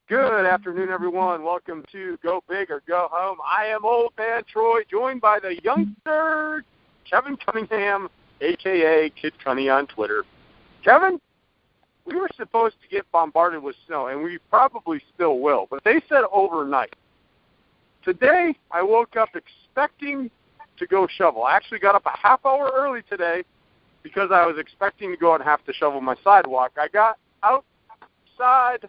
Good afternoon, everyone. Welcome to Go Big or Go Home. I am Old Man Troy, joined by the youngster Kevin Cunningham, a.k.a. Kid Cuni on Twitter. Kevin, we were supposed to get bombarded with snow, and we probably still will, but they said overnight. Today, I woke up expecting to go shovel. I actually got up a half hour early today because I was expecting to go out and have to shovel my sidewalk. I got outside,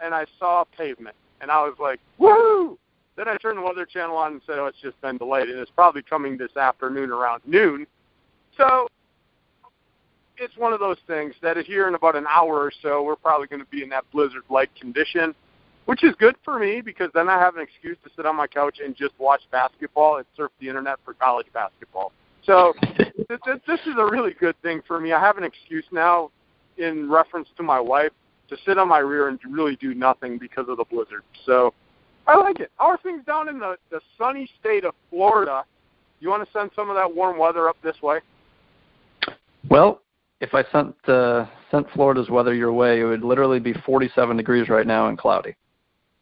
and I saw pavement, and I was like, woo! Then I turned the Weather Channel on and said, oh, it's just been delayed, and it's probably coming this afternoon around noon. So it's one of those things that here in about an hour or so, we're probably going to be in that blizzard-like condition, which is good for me because then I have an excuse to sit on my couch and just watch basketball and surf the internet for college basketball. So this is a really good thing for me. I have an excuse now in reference to my wife to sit on my rear and really do nothing because of the blizzard. So I like it. How are things down in the sunny state of Florida? You want to send some of that warm weather up this way? Well, if I sent Florida's weather your way, it would literally be 47 degrees right now and cloudy.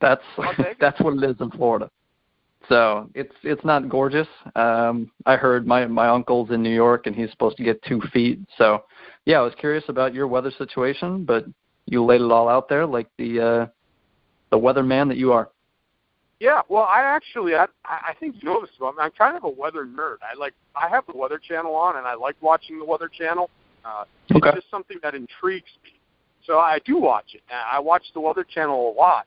That's what it is in Florida. So it's not gorgeous. I heard my uncle's in New York and he's supposed to get 2 feet. So yeah, I was curious about your weather situation, but you laid it all out there like the weatherman that you are. Yeah, well, I think you know this about me. I'm kind of a weather nerd. I have the Weather Channel on, and I like watching the Weather Channel. It's just something that intrigues me. So I do watch it. I watch the Weather Channel a lot.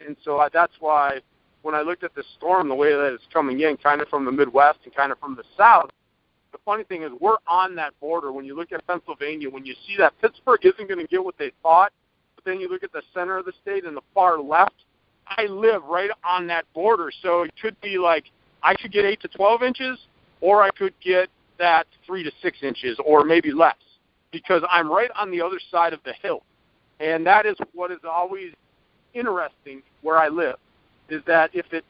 And so that's why when I looked at the storm, the way that it's coming in, kind of from the Midwest and kind of from the South, the funny thing is we're on that border. When you look at Pennsylvania, when you see that Pittsburgh isn't going to get what they thought, but then you look at the center of the state and the far left, I live right on that border. So it could be like I could get 8 to 12 inches, or I could get that 3 to 6 inches, or maybe less, because I'm right on the other side of the hill. And that is what is always interesting where I live, is that if it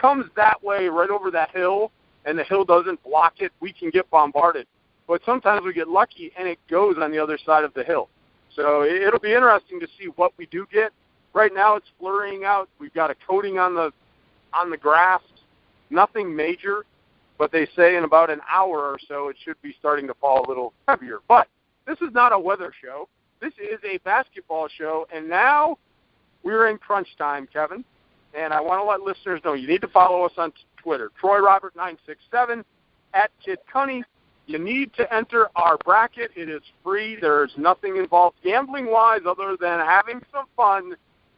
comes that way right over that hill and the hill doesn't block it, we can get bombarded. But sometimes we get lucky and it goes on the other side of the hill. So it'll be interesting to see what we do get. Right now it's flurrying out. We've got a coating on the grass, nothing major, but they say in about an hour or so it should be starting to fall a little heavier. But this is not a weather show. This is a basketball show, and now we're in crunch time, Kevin. And I want to let listeners know you need to follow us on Twitter, TroyRobert967, @KidCuni. You need to enter our bracket. It is free. There's nothing involved gambling-wise other than having some fun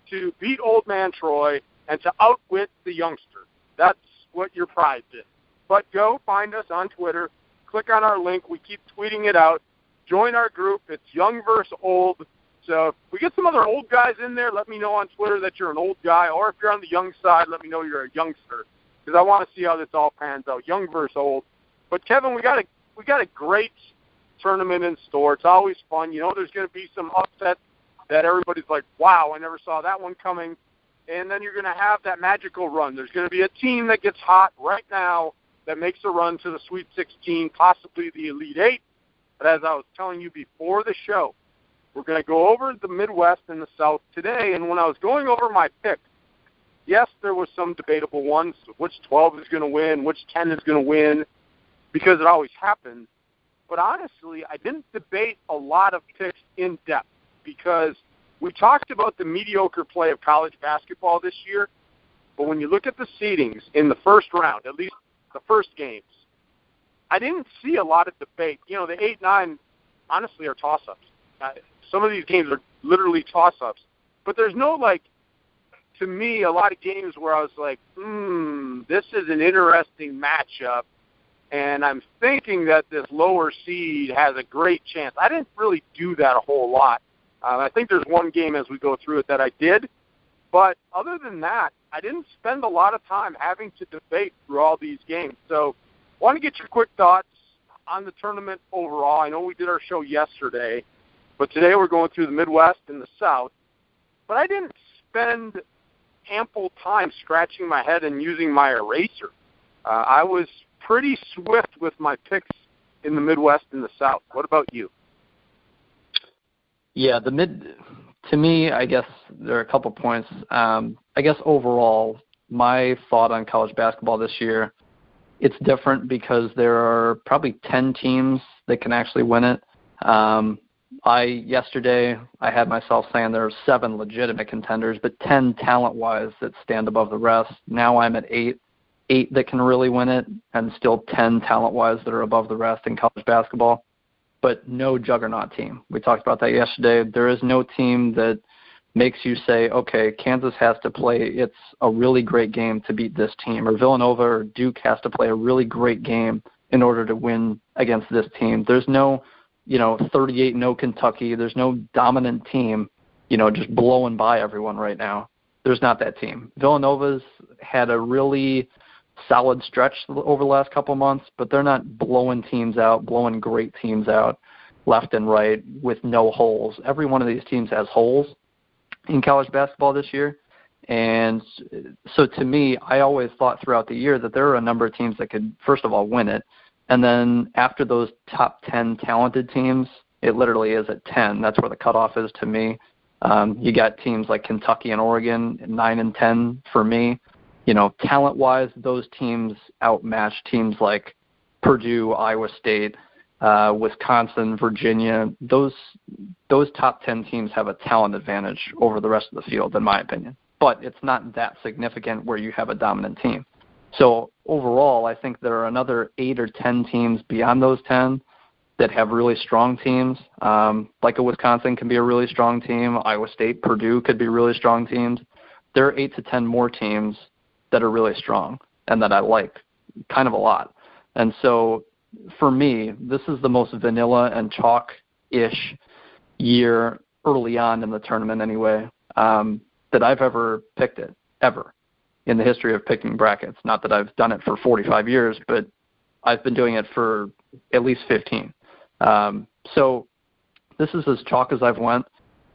to beat Old Man Troy and to outwit the youngster. That's what your prize is. But go find us on Twitter. Click on our link. We keep tweeting it out. Join our group. It's young versus old. So if we get some other old guys in there, let me know on Twitter that you're an old guy. Or if you're on the young side, let me know you're a youngster, because I want to see how this all pans out, young versus old. But, Kevin, we got a great tournament in store. It's always fun. You know there's going to be some upsets that everybody's like, wow, I never saw that one coming. And then you're going to have that magical run. There's going to be a team that gets hot right now that makes a run to the Sweet 16, possibly the Elite 8. But as I was telling you before the show, we're going to go over the Midwest and the South today. And when I was going over my picks, yes, there was some debatable ones. Which 12 is going to win, which 10 is going to win, because it always happens. But honestly, I didn't debate a lot of picks in depth because we talked about the mediocre play of college basketball this year. But when you look at the seedings in the first round, at least the first games, I didn't see a lot of debate. You know, the 8-9, honestly, are toss-ups. Some of these games are literally toss-ups. But there's no, to me, a lot of games where I was like, this is an interesting matchup, and I'm thinking that this lower seed has a great chance. I didn't really do that a whole lot. I think there's one game as we go through it that I did. But other than that, I didn't spend a lot of time having to debate through all these games. So I want to get your quick thoughts on the tournament overall. I know we did our show yesterday, but today we're going through the Midwest and the South. But I didn't spend ample time scratching my head and using my eraser. I was pretty swift with my picks in the Midwest and the South. What about you? Yeah, to me, I guess there are a couple points. I guess overall, my thought on college basketball this year, it's different because there are probably 10 teams that can actually win it. Yesterday, I had myself saying there are 7 legitimate contenders, but 10 talent-wise that stand above the rest. Now I'm at 8 that can really win it, and still 10 talent-wise that are above the rest in college basketball, but no juggernaut team. We talked about that yesterday. There is no team that makes you say, okay, Kansas has to play it's a really great game to beat this team, or Villanova or Duke has to play a really great game in order to win against this team. There's no 38-0 Kentucky. There's no dominant team, just blowing by everyone right now. There's not that team. Villanova's had a really solid stretch over the last couple months, but they're not blowing teams out, blowing great teams out left and right with no holes. Every one of these teams has holes in college basketball this year. And so to me, I always thought throughout the year that there are a number of teams that could, first of all, win it. And then after those top 10 talented teams, it literally is at 10. That's where the cutoff is to me. You got teams like Kentucky and Oregon, 9 and 10 for me. Talent-wise, those teams outmatch teams like Purdue, Iowa State, Wisconsin, Virginia. Those top 10 teams have a talent advantage over the rest of the field, in my opinion. But it's not that significant where you have a dominant team. So overall, I think there are another 8 or 10 teams beyond those 10 that have really strong teams. Like a Wisconsin can be a really strong team. Iowa State, Purdue could be really strong teams. There are 8 to 10 more teams that are really strong and that I like kind of a lot. And so for me, this is the most vanilla and chalk-ish year early on in the tournament anyway that I've ever picked it, ever, in the history of picking brackets. Not that I've done it for 45 years, but I've been doing it for at least 15. So this is as chalk as I've went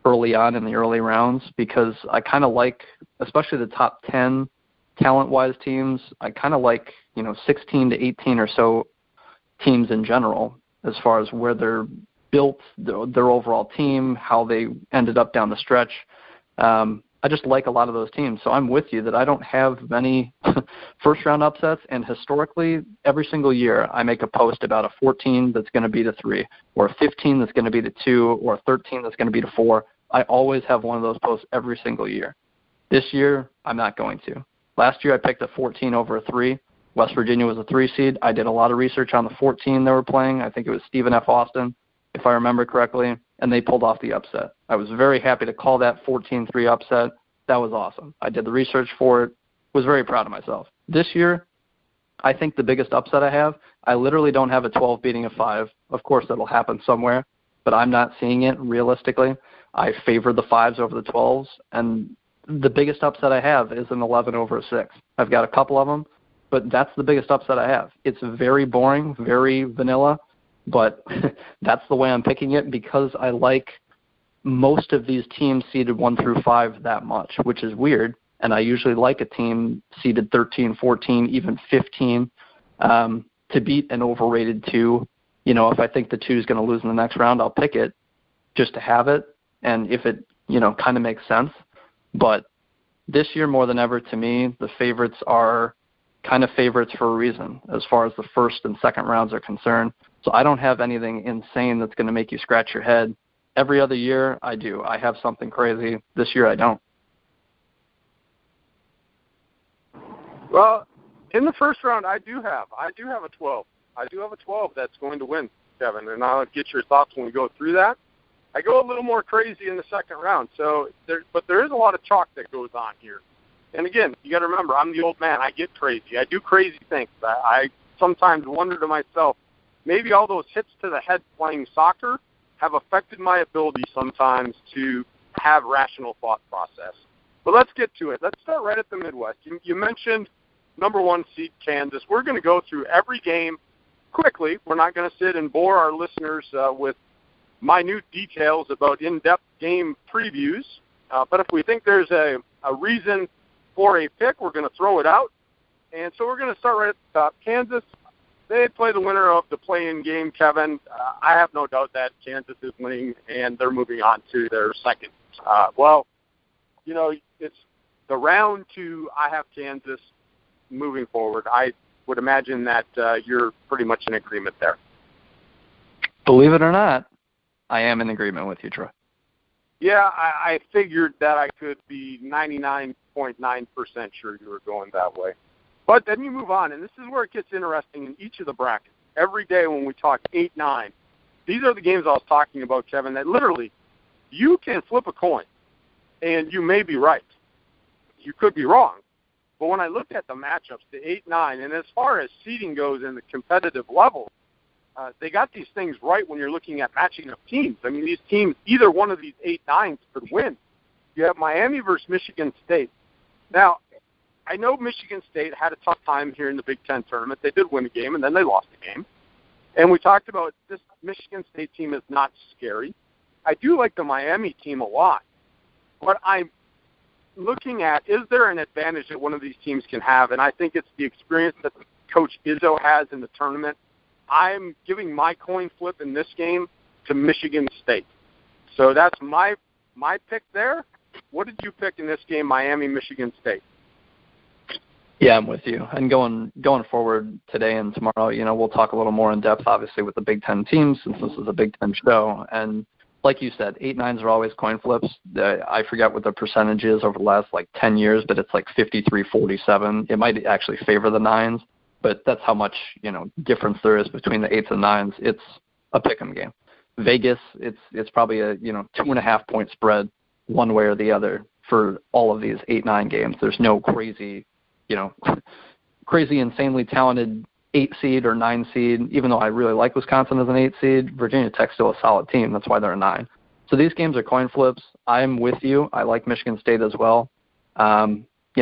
early on in the early rounds because I kind of like, especially the top 10 talent-wise teams, I kind of like, 16 to 18 or so teams in general as far as where they're built, their overall team, how they ended up down the stretch. I just like a lot of those teams. So I'm with you that I don't have many first-round upsets, and historically, every single year I make a post about a 14 that's going to be the 3, or a 15 that's going to be the 2, or a 13 that's going to be the 4. I always have one of those posts every single year. This year, I'm not going to. Last year, I picked a 14 over a 3. West Virginia was a 3 seed. I did a lot of research on the 14 they were playing. I think it was Stephen F. Austin, if I remember correctly, and they pulled off the upset. I was very happy to call that 14-3 upset. That was awesome. I did the research for it, was very proud of myself. This year, I think the biggest upset I have, I literally don't have a 12 beating a 5. Of course, that'll happen somewhere, but I'm not seeing it realistically. I favor the 5s over the 12s, and the biggest upset I have is an 11 over a 6. I've got a couple of them, but that's the biggest upset I have. It's very boring, very vanilla, but that's the way I'm picking it because I like most of these teams seeded 1 through 5 that much, which is weird. And I usually like a team seeded 13, 14, even 15 to beat an overrated 2. If I think the 2 is going to lose in the next round, I'll pick it just to have it. And if it, kind of makes sense. But this year more than ever, to me, the favorites are kind of favorites for a reason as far as the first and second rounds are concerned. So I don't have anything insane that's going to make you scratch your head. Every other year, I do. I have something crazy. This year, I don't. Well, in the first round, I do have a 12. I do have a 12 that's going to win, Kevin, and I'll get your thoughts when we go through that. I go a little more crazy in the second round, but there is a lot of chalk that goes on here. And again, you got to remember, I'm the old man. I get crazy. I do crazy things. I sometimes wonder to myself, maybe all those hits to the head playing soccer have affected my ability sometimes to have rational thought process. But let's get to it. Let's start right at the Midwest. You mentioned number 1 seed Kansas. We're going to go through every game quickly. We're not going to sit and bore our listeners with minute details about in-depth game previews. But if we think there's a reason for a pick, we're going to throw it out. And so we're going to start right at the top. Kansas, they play the winner of the play-in game, Kevin. I have no doubt that Kansas is winning, and they're moving on to their second Well, it's the round 2. I have Kansas moving forward. I would imagine that you're pretty much in agreement there. Believe it or not, I am in agreement with you, Troy. Yeah, I figured that I could be 99.9% sure you were going that way. But then you move on, and this is where it gets interesting in each of the brackets. Every day when we talk 8-9, these are the games I was talking about, Kevin, that literally you can flip a coin, and you may be right. You could be wrong. But when I looked at the matchups, the 8-9, and as far as seeding goes in the competitive level, they got these things right when you're looking at matching up teams. I mean, these teams, either one of these 8-9s could win. You have Miami versus Michigan State. Now, I know Michigan State had a tough time here in the Big Ten tournament. They did win a game, and then they lost a game. And we talked about this Michigan State team is not scary. I do like the Miami team a lot. But I'm looking at, is there an advantage that one of these teams can have? And I think it's the experience that Coach Izzo has in the tournament. I'm giving my coin flip in this game to Michigan State. So that's my pick there. What did you pick in this game, Miami, Michigan State? Yeah, I'm with you. And going forward today and tomorrow, we'll talk a little more in depth, obviously, with the Big Ten teams, since this is a Big Ten show. And like you said, 8-9s are always coin flips. I forget what the percentage is over the last 10 years, but it's 53-47. It might actually favor the 9s. But that's how much, difference there is between the 8s and 9s. It's a pick'em game. Vegas, it's probably a, 2.5 point spread one way or the other for all of these 8-9 games. There's no crazy, insanely talented 8 seed or 9 seed. Even though I really like Wisconsin as an 8 seed, Virginia Tech's still a solid team. That's why they're a 9. So these games are coin flips. I'm with you. I like Michigan State as well.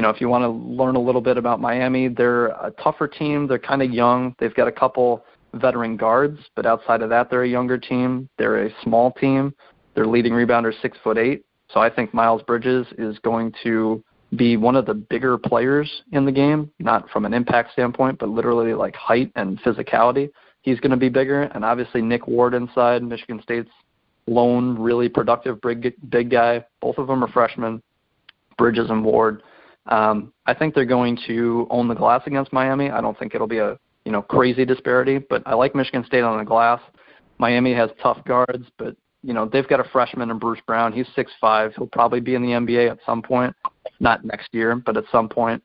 If you want to learn a little bit about Miami, they're a tougher team. They're kind of young. They've got a couple veteran guards, but outside of that, they're a younger team. They're a small team. Their leading rebounder is 6'8". So I think Miles Bridges is going to be one of the bigger players in the game, not from an impact standpoint, but literally height and physicality. He's going to be bigger. And obviously Nick Ward inside, Michigan State's lone, really productive big guy. Both of them are freshmen, Bridges and Ward. I think they're going to own the glass against Miami. I don't think it'll be a crazy disparity, but I like Michigan State on the glass. Miami has tough guards, but they've got a freshman in Bruce Brown. He's 6'5". He'll probably be in the NBA at some point, not next year, but at some point.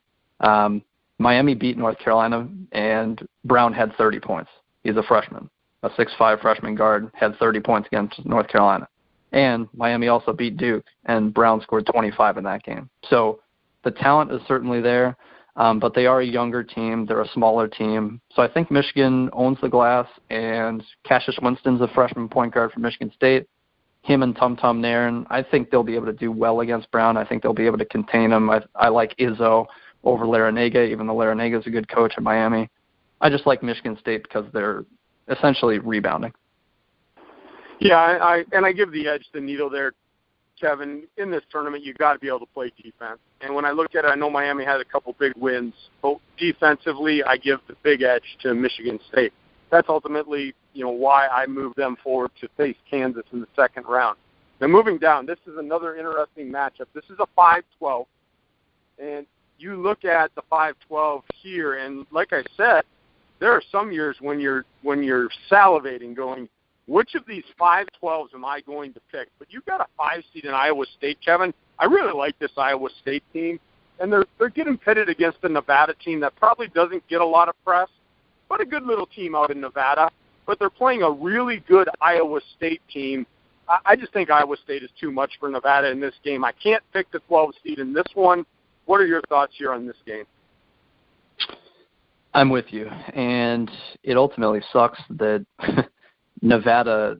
Miami beat North Carolina, and Brown had 30 points. He's a freshman, a 6'5" freshman guard, had 30 points against North Carolina. And Miami also beat Duke, and Brown scored 25 in that game. So the talent is certainly there, but they are a younger team. They're a smaller team. So I think Michigan owns the glass, and Cassius Winston's a freshman point guard for Michigan State. Him and Tum Tum Nairn, I think they'll be able to do well against Brown. I think they'll be able to contain him. I like Izzo over Larinaga, even though Larinaga is a good coach at Miami. I just like Michigan State because they're essentially rebounding. Yeah, I give the edge to Needle there, Kevin. In this tournament, you've got to be able to play defense. And when I look at it, I know Miami had a couple big wins. But defensively, I give the big edge to Michigan State. That's ultimately, why I moved them forward to face Kansas in the second round. Now, moving down, this is another interesting matchup. This is a 5-12. And you look at the 5-12 here, and like I said, there are some years when you're salivating going, which of these 5-12s am I going to pick? But you've got a 5 seed in Iowa State, Kevin. I really like this Iowa State team. And they're getting pitted against a Nevada team that probably doesn't get a lot of press, but a good little team out in Nevada. But they're playing a really good Iowa State team. I just think Iowa State is too much for Nevada in this game. I can't pick the 12 seed in this one. What are your thoughts here on this game? I'm with you. And it ultimately sucks that Nevada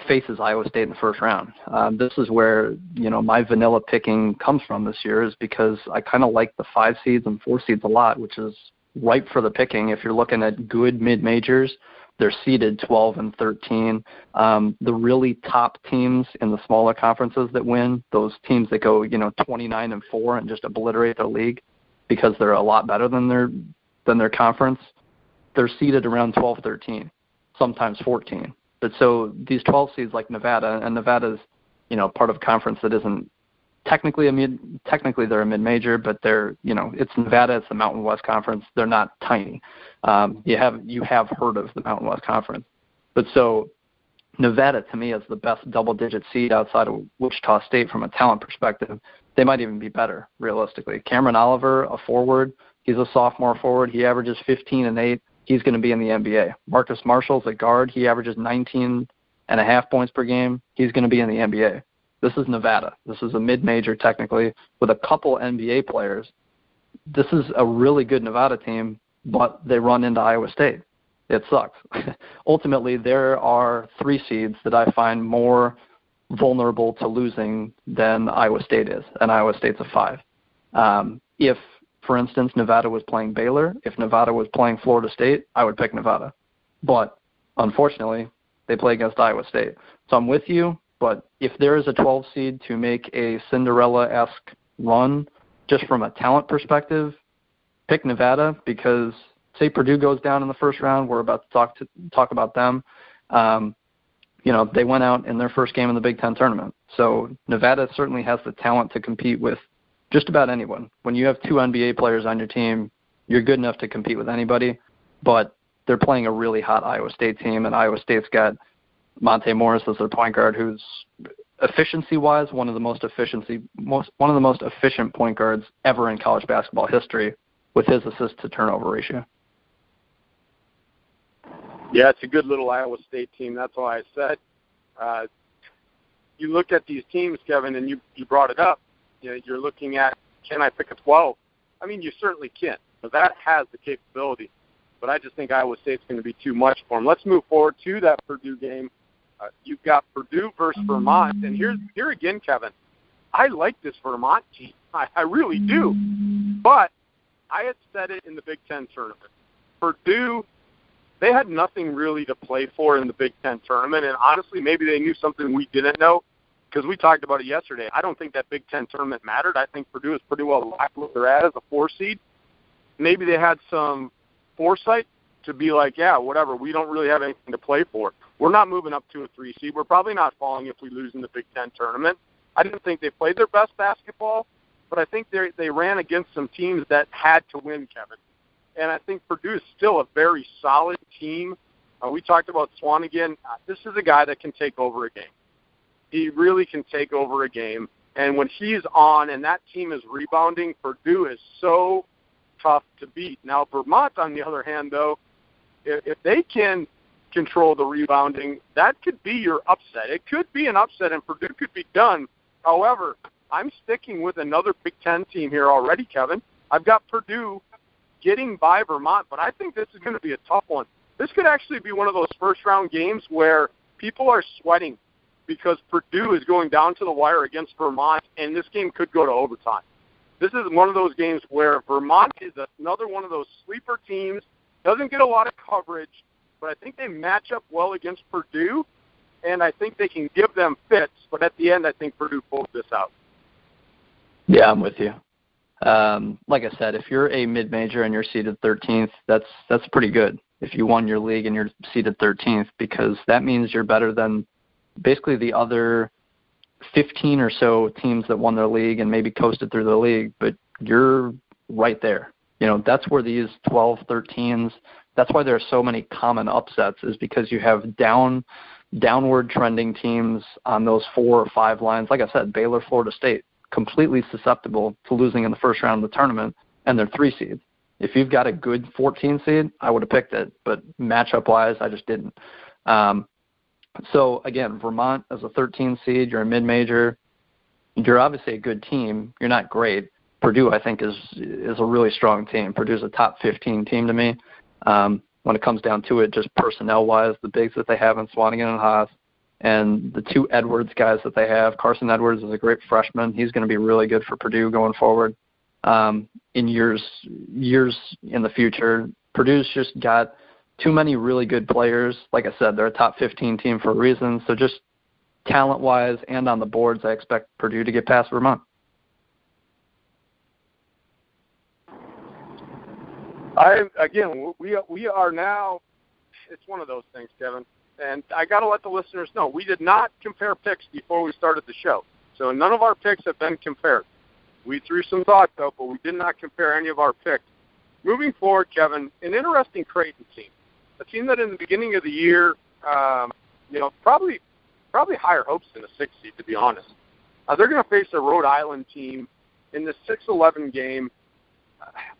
faces Iowa State in the first round. This is where, my vanilla picking comes from this year, is because I kind of like the 5 seeds and 4 seeds a lot, which is ripe for the picking. If you're looking at good mid-majors, they're seeded 12 and 13. The really top teams in the smaller conferences that win, those teams that go, 29 and 4 and just obliterate their league because they're a lot better than their conference, they're seeded around 12, 13. Sometimes 14. But so these 12 seeds like Nevada, and Nevada's part of a conference that isn't technically they're a mid-major, but they're, it's Nevada, it's the Mountain West Conference. They're not tiny. You have heard of the Mountain West Conference. But so Nevada, to me, is the best double-digit seed outside of Wichita State from a talent perspective. They might even be better, realistically. Cameron Oliver, a forward, he's a sophomore forward. He averages 15 and 8. He's going to be in the NBA. Marcus Marshall's a guard. He averages 19.5 points per game. He's going to be in the NBA. This is Nevada. This is a mid-major, technically, with a couple NBA players. This is a really good Nevada team, but they run into Iowa State. It sucks. Ultimately, there are 3 seeds that I find more vulnerable to losing than Iowa State is, and Iowa State's a 5. If, for instance, Nevada was playing Baylor, if Nevada was playing Florida State, I would pick Nevada. But, unfortunately, they play against Iowa State. So I'm with you, but if there is a 12 seed to make a Cinderella-esque run, just from a talent perspective, pick Nevada, because say Purdue goes down in the first round, we're about to talk about them. They went out in their first game in the Big Ten tournament. So Nevada certainly has the talent to compete with just about anyone. When you have 2 NBA players on your team, you're good enough to compete with anybody, but they're playing a really hot Iowa State team, and Iowa State's got Monte Morris as their point guard, who's efficiency-wise one of the most efficient point guards ever in college basketball history, with his assist-to-turnover ratio. Yeah, it's a good little Iowa State team. That's why I said. You look at these teams, Kevin, and you brought it up. You're looking at, can I pick a 12? I mean, you certainly can. So that has the capability. But I just think Iowa State's going to be too much for them. Let's move forward to that Purdue game. You've got Purdue versus Vermont. And here again, Kevin, I like this Vermont team. I really do. But I had said it in the Big Ten tournament. Purdue, they had nothing really to play for in the Big Ten tournament. And honestly, maybe they knew something we didn't know, because we talked about it yesterday. I don't think that Big Ten tournament mattered. I think Purdue is pretty well locked where they're at as a 4 seed. Maybe they had some foresight to be like, yeah, whatever, we don't really have anything to play for. We're not moving up to a 3 seed. We're probably not falling if we lose in the Big Ten tournament. I didn't think they played their best basketball, but I think they ran against some teams that had to win, Kevin. And I think Purdue is still a very solid team. We talked about Swanigan. This is a guy that can take over a game. He really can take over a game. And when he's on and that team is rebounding, Purdue is so tough to beat. Now, Vermont, on the other hand, though, if they can control the rebounding, that could be your upset. It could be an upset, and Purdue could be done. However, I'm sticking with another Big Ten team here already, Kevin. I've got Purdue getting by Vermont, but I think this is going to be a tough one. This could actually be one of those first-round games where people are sweating because Purdue is going down to the wire against Vermont, and this game could go to overtime. This is one of those games where Vermont is another one of those sleeper teams, doesn't get a lot of coverage, but I think they match up well against Purdue, and I think they can give them fits, but at the end I think Purdue pulls this out. Yeah, I'm with you. Like I said, if you're a mid-major and you're seeded 13th, that's pretty good if you won your league and you're seeded 13th, because that means you're better than basically the other 15 or so teams that won their league and maybe coasted through the league, but you're right there. That's where these 12, 13s, that's why there are so many common upsets, is because you have downward trending teams on those 4 or 5 lines. Like I said, Baylor, Florida State, completely susceptible to losing in the first round of the tournament, and they're 3 seeds. If you've got a good 14 seed, I would have picked it, but matchup-wise, I just didn't. So, again, Vermont as a 13 seed, you're a mid-major. You're obviously a good team. You're not great. Purdue, I think, is a really strong team. Purdue's a top 15 team to me. When it comes down to it, just personnel-wise, the bigs that they have in Swanigan and Haas, and the 2 Edwards guys that they have. Carson Edwards is a great freshman. He's going to be really good for Purdue going forward. In years in the future, Purdue's just got too many really good players. Like I said, they're a top 15 team for a reason. So just talent-wise and on the boards, I expect Purdue to get past Vermont. We are now, it's one of those things, Kevin. and I got to let the listeners know, we did not compare picks before we started the show. So none of our picks have been compared. We threw some thought, though, but we did not compare any of our picks. Moving forward, Kevin, an interesting Creighton team. A team that in the beginning of the year, probably higher hopes than a 6 seed, to be honest. They're going to face a Rhode Island team in the 6-11 game.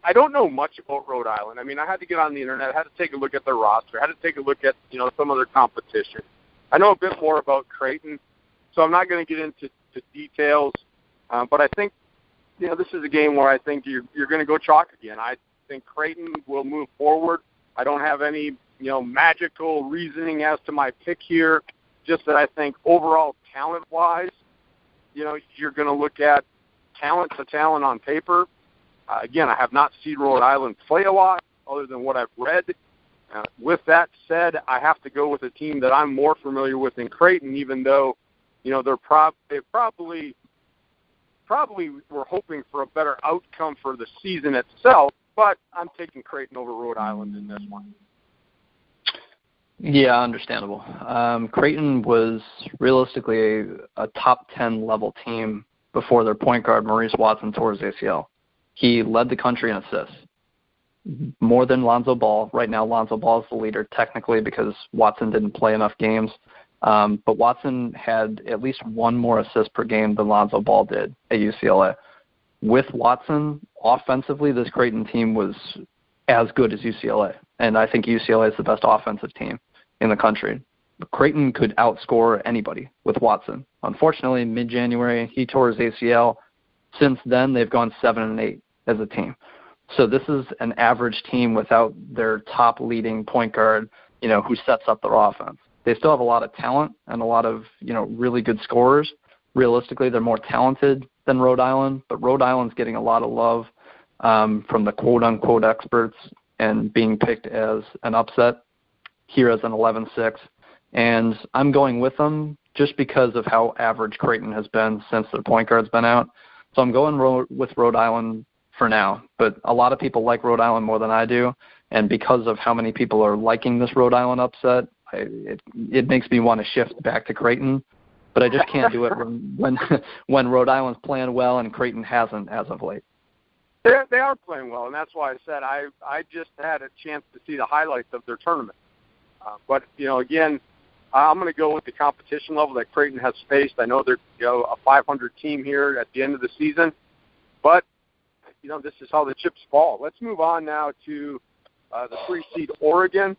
I don't know much about Rhode Island. I mean, I had to get on the internet. I had to take a look at their roster. I had to take a look at, some of their competition. I know a bit more about Creighton, so I'm not going to get into details. But I think, this is a game where I think you're going to go chalk again. I think Creighton will move forward. I don't have any, magical reasoning as to my pick here, just that I think overall talent-wise, you're going to look at talent to talent on paper. Again, I have not seen Rhode Island play a lot other than what I've read. With that said, I have to go with a team that I'm more familiar with in Creighton, even though, they probably were hoping for a better outcome for the season itself, but I'm taking Creighton over Rhode Island in this one. Yeah, understandable. Creighton was realistically a top 10 level team before their point guard, Maurice Watson, tore his ACL. He led the country in assists, more than Lonzo Ball. Right now, Lonzo Ball is the leader technically because Watson didn't play enough games. But Watson had at least one more assist per game than Lonzo Ball did at UCLA. With Watson, offensively, this Creighton team was as good as UCLA. And I think UCLA is the best offensive team in the country. But Creighton could outscore anybody with Watson. Unfortunately, mid-January, he tore his ACL. Since then, they've gone 7-8 as a team. So this is an average team without their top leading point guard, who sets up their offense. They still have a lot of talent and a lot of, really good scorers. Realistically, they're more talented than Rhode Island, but Rhode Island's getting a lot of love from the quote-unquote experts and being picked as an upset here as an 11-6. And I'm going with them just because of how average Creighton has been since their point guard's been out. So I'm going with Rhode Island for now, but a lot of people like Rhode Island more than I do, and because of how many people are liking this Rhode Island upset, it makes me want to shift back to Creighton, but I just can't do it when Rhode Island's playing well and Creighton hasn't as of late. They are playing well, and that's why I said I just had a chance to see the highlights of their tournament. But, again, I'm going to go with the competition level that Creighton has faced. I know they're a 500 team here at the end of the season, but this is how the chips fall. Let's move on now to the 3-seed Oregon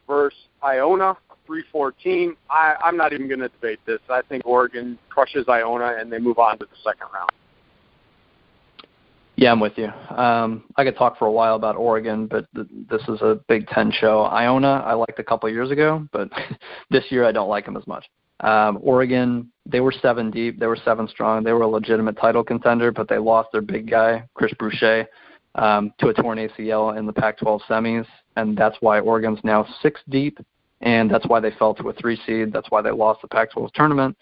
versus Iona, 3-14. I'm not even going to debate this. I think Oregon crushes Iona and they move on to the second round. Yeah, I'm with you. I could talk for a while about Oregon, but this is a Big Ten show. Iona, I liked a couple of years ago, but this year I don't like them as much. Oregon, they were 7 deep. They were 7 strong. They were a legitimate title contender, but they lost their big guy, Chris Boucher, to a torn ACL in the Pac-12 semis, and that's why Oregon's now 6 deep, and that's why they fell to a 3 seed. That's why they lost the Pac-12 tournament.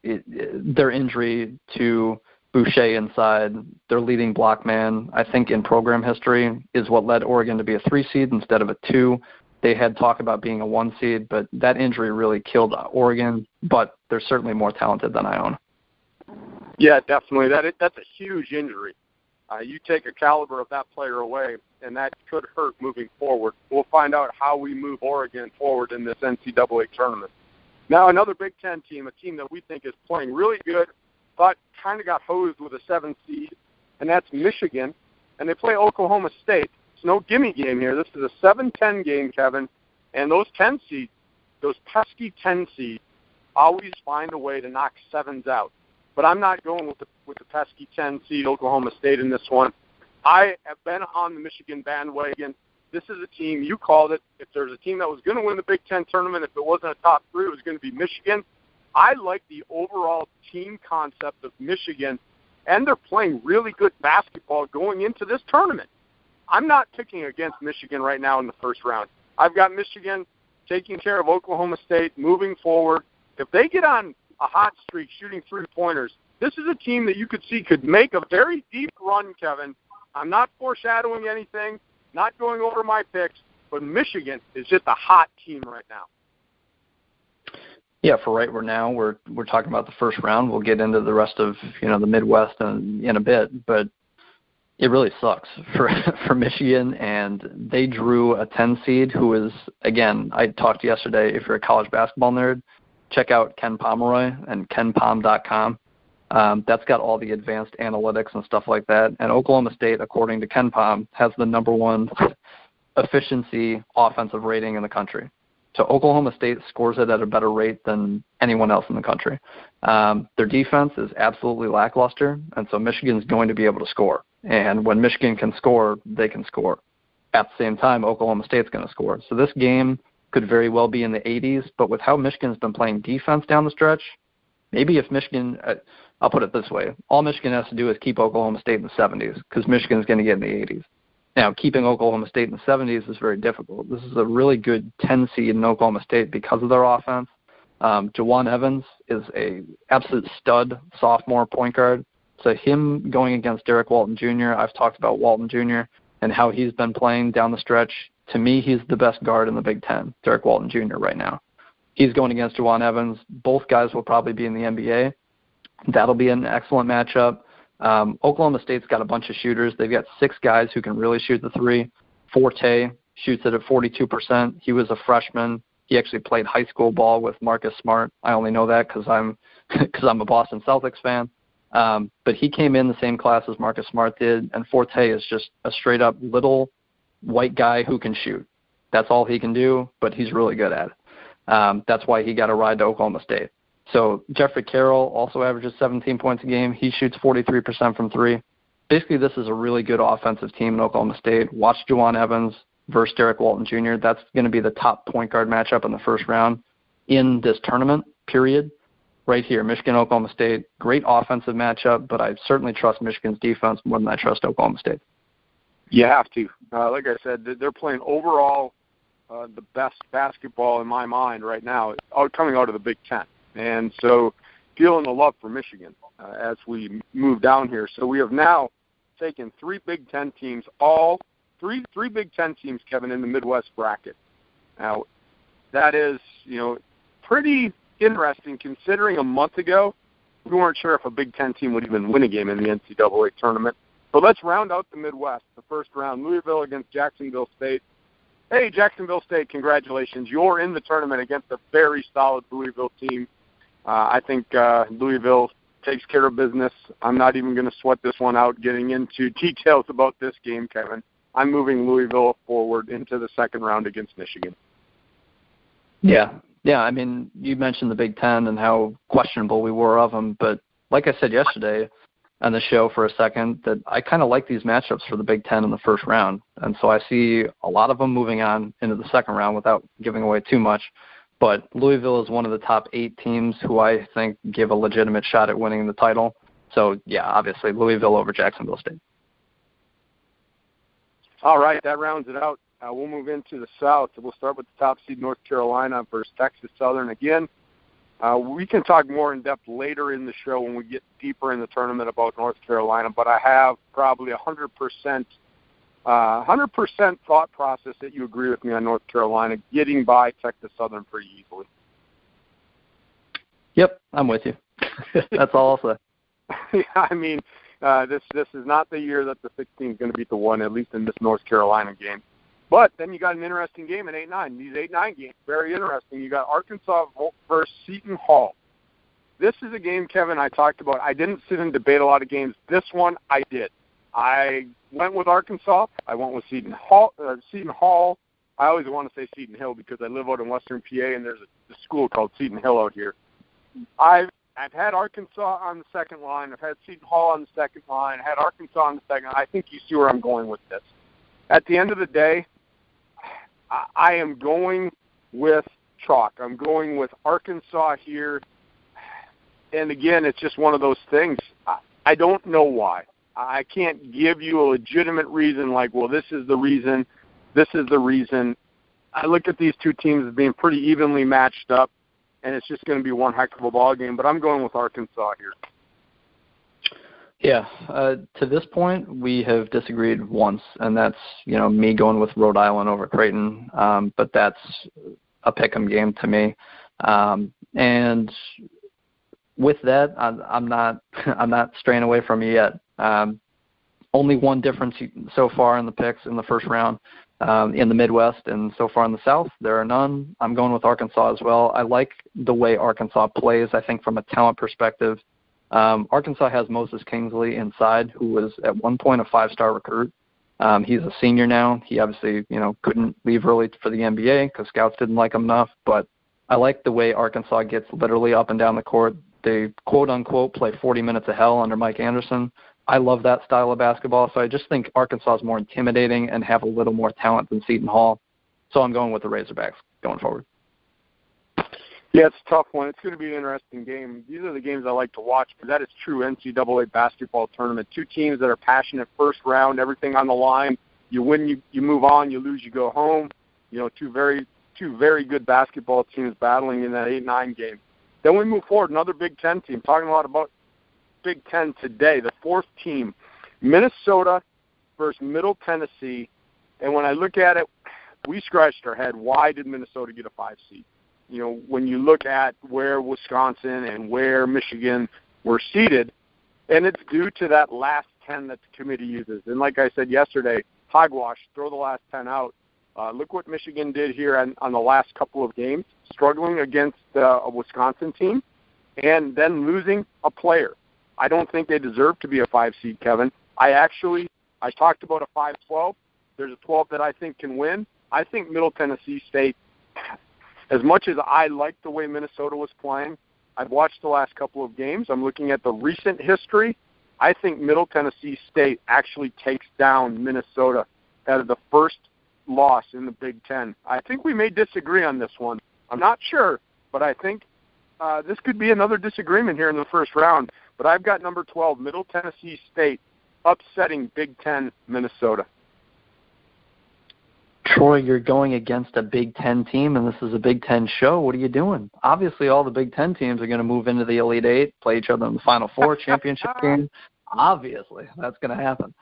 Their injury to Boucher inside, their leading block man, I think in program history, is what led Oregon to be a 3 seed instead of a 2. They had talk about being a 1 seed, but that injury really killed Oregon, but they're certainly more talented than Iona. Yeah, definitely. That's a huge injury. You take a caliber of that player away, and that could hurt moving forward. We'll find out how we move Oregon forward in this NCAA tournament. Now, another Big Ten team, a team that we think is playing really good, but kind of got hosed with a 7 seed, and that's Michigan, and they play Oklahoma State. It's no gimme game here. This is a 7-10 game, Kevin, and those 10 seeds, those pesky 10 seeds, always find a way to knock 7s out. But I'm not going with the pesky 10 seed Oklahoma State in this one. I have been on the Michigan bandwagon. This is a team, you called it, if there's a team that was going to win the Big Ten tournament, if it wasn't a top 3, it was going to be Michigan. I like the overall team concept of Michigan, and they're playing really good basketball going into this tournament. I'm not picking against Michigan right now in the first round. I've got Michigan taking care of Oklahoma State, moving forward. If they get on a hot streak shooting 3-pointers, this is a team that you could see could make a very deep run, Kevin. I'm not foreshadowing anything, not going over my picks, but Michigan is just a hot team right now. Yeah, for right now, we're talking about the first round. We'll get into the rest of the Midwest in a bit, but it really sucks for Michigan, and they drew a 10 seed who is, again, I talked yesterday, if you're a college basketball nerd, check out Ken Pomeroy and kenpom.com. That's got all the advanced analytics and stuff like that. And Oklahoma State, according to Ken Pom, has the number one efficiency offensive rating in the country. So Oklahoma State scores it at a better rate than anyone else in the country. Their defense is absolutely lackluster, and so Michigan's going to be able to score. And when Michigan can score, they can score. At the same time, Oklahoma State's going to score. So this game could very well be in the 80s, but with how Michigan's been playing defense down the stretch, maybe if Michigan I'll put it this way. All Michigan has to do is keep Oklahoma State in the 70s because Michigan's going to get in the 80s. Now, keeping Oklahoma State in the 70s is very difficult. This is a really good 10 seed in Oklahoma State because of their offense. Jawan Evans is a absolute stud sophomore point guard. So him going against Derek Walton Jr., I've talked about Walton Jr. and how he's been playing down the stretch. To me, he's the best guard in the Big Ten, Derek Walton Jr. right now. He's going against Jawan Evans. Both guys will probably be in the NBA. That'll be an excellent matchup. Oklahoma State's got a bunch of shooters. They've got 6 guys who can really shoot the three. Forte shoots it at 42%. He was a freshman. He actually played high school ball with Marcus Smart. I only know that because I'm a Boston Celtics fan. But he came in the same class as Marcus Smart did, and Forte is just a straight-up little white guy who can shoot. That's all he can do, but he's really good at it. That's why he got a ride to Oklahoma State. So Jeffrey Carroll also averages 17 points a game. He shoots 43% from three. Basically, this is a really good offensive team in Oklahoma State. Watch Jawan Evans versus Derek Walton Jr. That's going to be the top point guard matchup in the first round in this tournament, period. Right here, Michigan-Oklahoma State, great offensive matchup, but I certainly trust Michigan's defense more than I trust Oklahoma State. You have to. Like I said, they're playing overall the best basketball in my mind right now, coming out of the Big Ten. And so feeling the love for Michigan as we move down here. So we have now taken 3 Big Ten teams, three Big Ten teams, Kevin, in the Midwest bracket. Now, that is, pretty interesting considering a month ago we weren't sure if a Big Ten team would even win a game in the NCAA tournament. But let's round out the Midwest. The first round, Louisville against Jacksonville State. Hey, Jacksonville State, congratulations. You're in the tournament against a very solid Louisville team. I think Louisville takes care of business. I'm not even going to sweat this one out getting into details about this game, Kevin. I'm moving Louisville forward into the second round against Michigan. Yeah, I mean, you mentioned the Big Ten and how questionable we were of them, but like I said yesterday on the show for a second, that I kind of like these matchups for the Big Ten in the first round, and so I see a lot of them moving on into the second round without giving away too much. But Louisville is one of the top 8 teams who I think give a legitimate shot at winning the title. So, yeah, obviously Louisville over Jacksonville State. All right, that rounds it out. We'll move into the South. We'll start with the top seed North Carolina versus Texas Southern again. We can talk more in depth later in the show when we get deeper in the tournament about North Carolina, but I have probably 100% thought process that you agree with me on North Carolina getting by Texas Southern pretty easily. Yep, I'm with you. That's all I'll say. Yeah, I mean, this is not the year that the 16 is going to beat the 1, at least in this North Carolina game. But then you got an interesting game in 8-9. These 8-9 games, very interesting. You got Arkansas versus Seton Hall. This is a game, Kevin, I talked about. I didn't sit and debate a lot of games. This one, I did. I went with Arkansas. I went with Seton Hall. I always want to say Seton Hill because I live out in Western PA, and there's a school called Seton Hill out here. I've had Arkansas on the second line. I've had Seton Hall on the second line. I had Arkansas on the second line. I think you see where I'm going with this. At the end of the day, I am going with chalk. I'm going with Arkansas here. And, again, it's just one of those things. I don't know why. I can't give you a legitimate reason like, well, this is the reason, this is the reason. I look at these two teams as being pretty evenly matched up, and it's just going to be one heck of a ball game. But I'm going with Arkansas here. Yeah, to this point, we have disagreed once, and that's, me going with Rhode Island over Creighton, but that's a pick'em game to me. And with that, I'm not straying away from you yet. Only one difference so far in the picks in the first round in the Midwest, and so far in the South, there are none. I'm going with Arkansas as well. I like the way Arkansas plays, I think, from a talent perspective. Arkansas has Moses Kingsley inside, who was at one point a 5-star recruit. He's a senior now. He obviously, couldn't leave early for the NBA because scouts didn't like him enough. But I like the way Arkansas gets literally up and down the court. They, quote-unquote, play 40 minutes of hell under Mike Anderson. I love that style of basketball. So I just think Arkansas is more intimidating and have a little more talent than Seton Hall. So I'm going with the Razorbacks going forward. Yeah, it's a tough one. It's going to be an interesting game. These are the games I like to watch, because that is true NCAA basketball tournament. Two teams that are passionate first round, everything on the line. You win, you move on. You lose, you go home. Two very good basketball teams battling in that 8-9 game. Then we move forward, another Big Ten team. Talking a lot about Big Ten today. The fourth team, Minnesota versus Middle Tennessee. And when I look at it, we scratched our head. Why did Minnesota get a 5 seed? When you look at where Wisconsin and where Michigan were seated, and it's due to that last 10 that the committee uses. And like I said yesterday, hogwash, throw the last 10 out. Look what Michigan did here on the last couple of games, struggling against a Wisconsin team and then losing a player. I don't think they deserve to be a 5 seed, Kevin. I talked about a 5-12. There's a 12 that I think can win. I think Middle Tennessee State, as much as I like the way Minnesota was playing, I've watched the last couple of games. I'm looking at the recent history. I think Middle Tennessee State actually takes down Minnesota out of the first loss in the Big Ten. I think we may disagree on this one. I'm not sure, but I think this could be another disagreement here in the first round. But I've got number 12, Middle Tennessee State, upsetting Big Ten Minnesota. Troy, you're going against a Big Ten team, and this is a Big Ten show. What are you doing? Obviously, all the Big Ten teams are going to move into the Elite Eight, play each other in the Final Four championship game. Obviously, that's going to happen.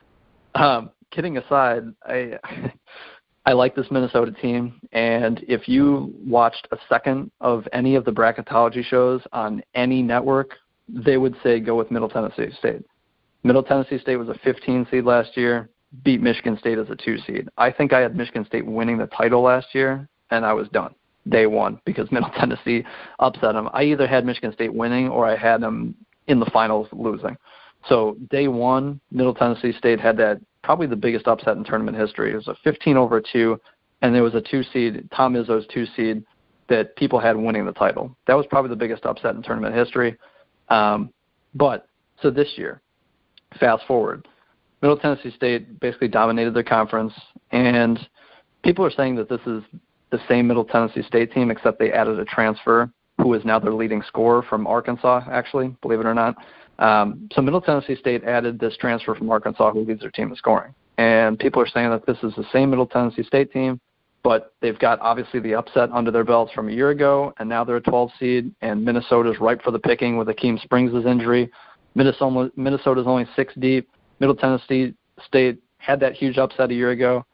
Kidding aside, I like this Minnesota team, and if you watched a second of any of the bracketology shows on any network, they would say go with Middle Tennessee State. Middle Tennessee State was a 15 seed last year, beat Michigan State as a 2 seed. I think I had Michigan State winning the title last year, and I was done. Day one, because Middle Tennessee upset them. I either had Michigan State winning or I had them in the finals losing. So day one, Middle Tennessee State had that probably the biggest upset in tournament history. It was a 15-2, and there was a 2 seed, Tom Izzo's 2 seed, that people had winning the title. That was probably the biggest upset in tournament history. But so this year, fast forward, Middle Tennessee State basically dominated their conference, and people are saying that this is the same Middle Tennessee State team, except they added a transfer who is now their leading scorer from Arkansas, actually, believe it or not. So Middle Tennessee State added this transfer from Arkansas who leads their team in scoring. And people are saying that this is the same Middle Tennessee State team, but they've got obviously the upset under their belts from a year ago, and now they're a 12 seed, and Minnesota's ripe for the picking with Akeem Springs' injury. Minnesota's only 6 deep. Middle Tennessee State had that huge upset a year ago,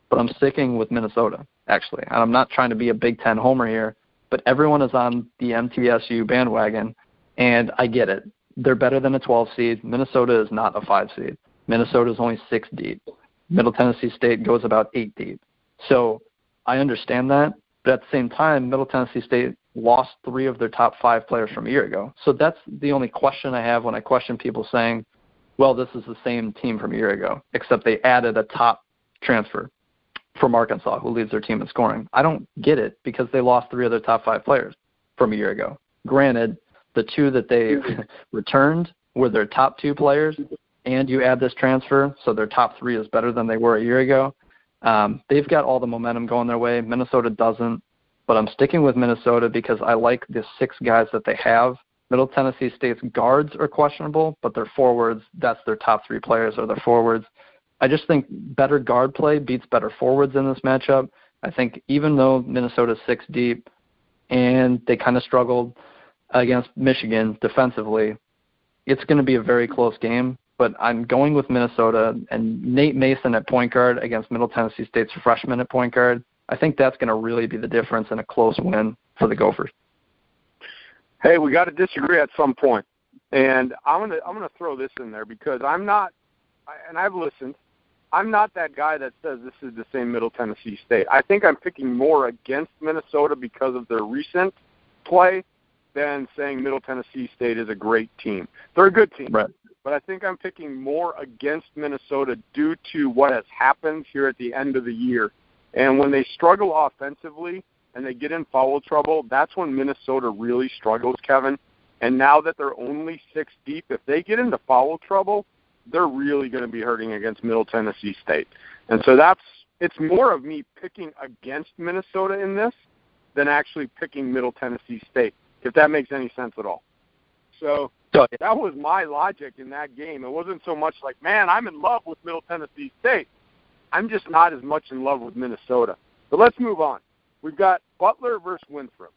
but I'm sticking with Minnesota, actually. And I'm not trying to be a Big Ten homer here, but everyone is on the MTSU bandwagon, and I get it. They're better than a 12 seed. Minnesota is not a 5 seed. Minnesota is only 6 deep. Middle Tennessee State goes about 8 deep. So I understand that, but at the same time, Middle Tennessee State lost 3 of their top 5 players from a year ago. So that's the only question I have when I question people saying, well, this is the same team from a year ago, except they added a top transfer from Arkansas who leads their team in scoring. I don't get it because they lost 3 of their top 5 players from a year ago. Granted, the 2 that they returned were their top 2 players, and you add this transfer, so their top 3 is better than they were a year ago. They've got all the momentum going their way. Minnesota doesn't, but I'm sticking with Minnesota because I like the 6 guys that they have. Middle Tennessee State's guards are questionable, but their forwards, that's their top 3 players are their forwards. I just think better guard play beats better forwards in this matchup. I think even though Minnesota's 6 deep and they kind of struggled against Michigan defensively, it's going to be a very close game. but I'm going with Minnesota, and Nate Mason at point guard against Middle Tennessee State's freshman at point guard. I think that's going to really be the difference in a close win for the Gophers. Hey, we got to disagree at some point, and I'm gonna throw this in there because I'm not, and I've listened. I'm not that guy that says this is the same Middle Tennessee State. I think I'm picking more against Minnesota because of their recent play than saying Middle Tennessee State is a great team. They're a good team, right? But I think I'm picking more against Minnesota due to what has happened here at the end of the year. And when they struggle offensively and they get in foul trouble, that's when Minnesota really struggles, Kevin. And now that they're only 6 deep, if they get into foul trouble, they're really going to be hurting against Middle Tennessee State. And so it's more of me picking against Minnesota in this than actually picking Middle Tennessee State, if that makes any sense at all. So that was my logic in that game. It wasn't so much like, man, I'm in love with Middle Tennessee State. I'm just not as much in love with Minnesota. But let's move on. We've got Butler versus Winthrop.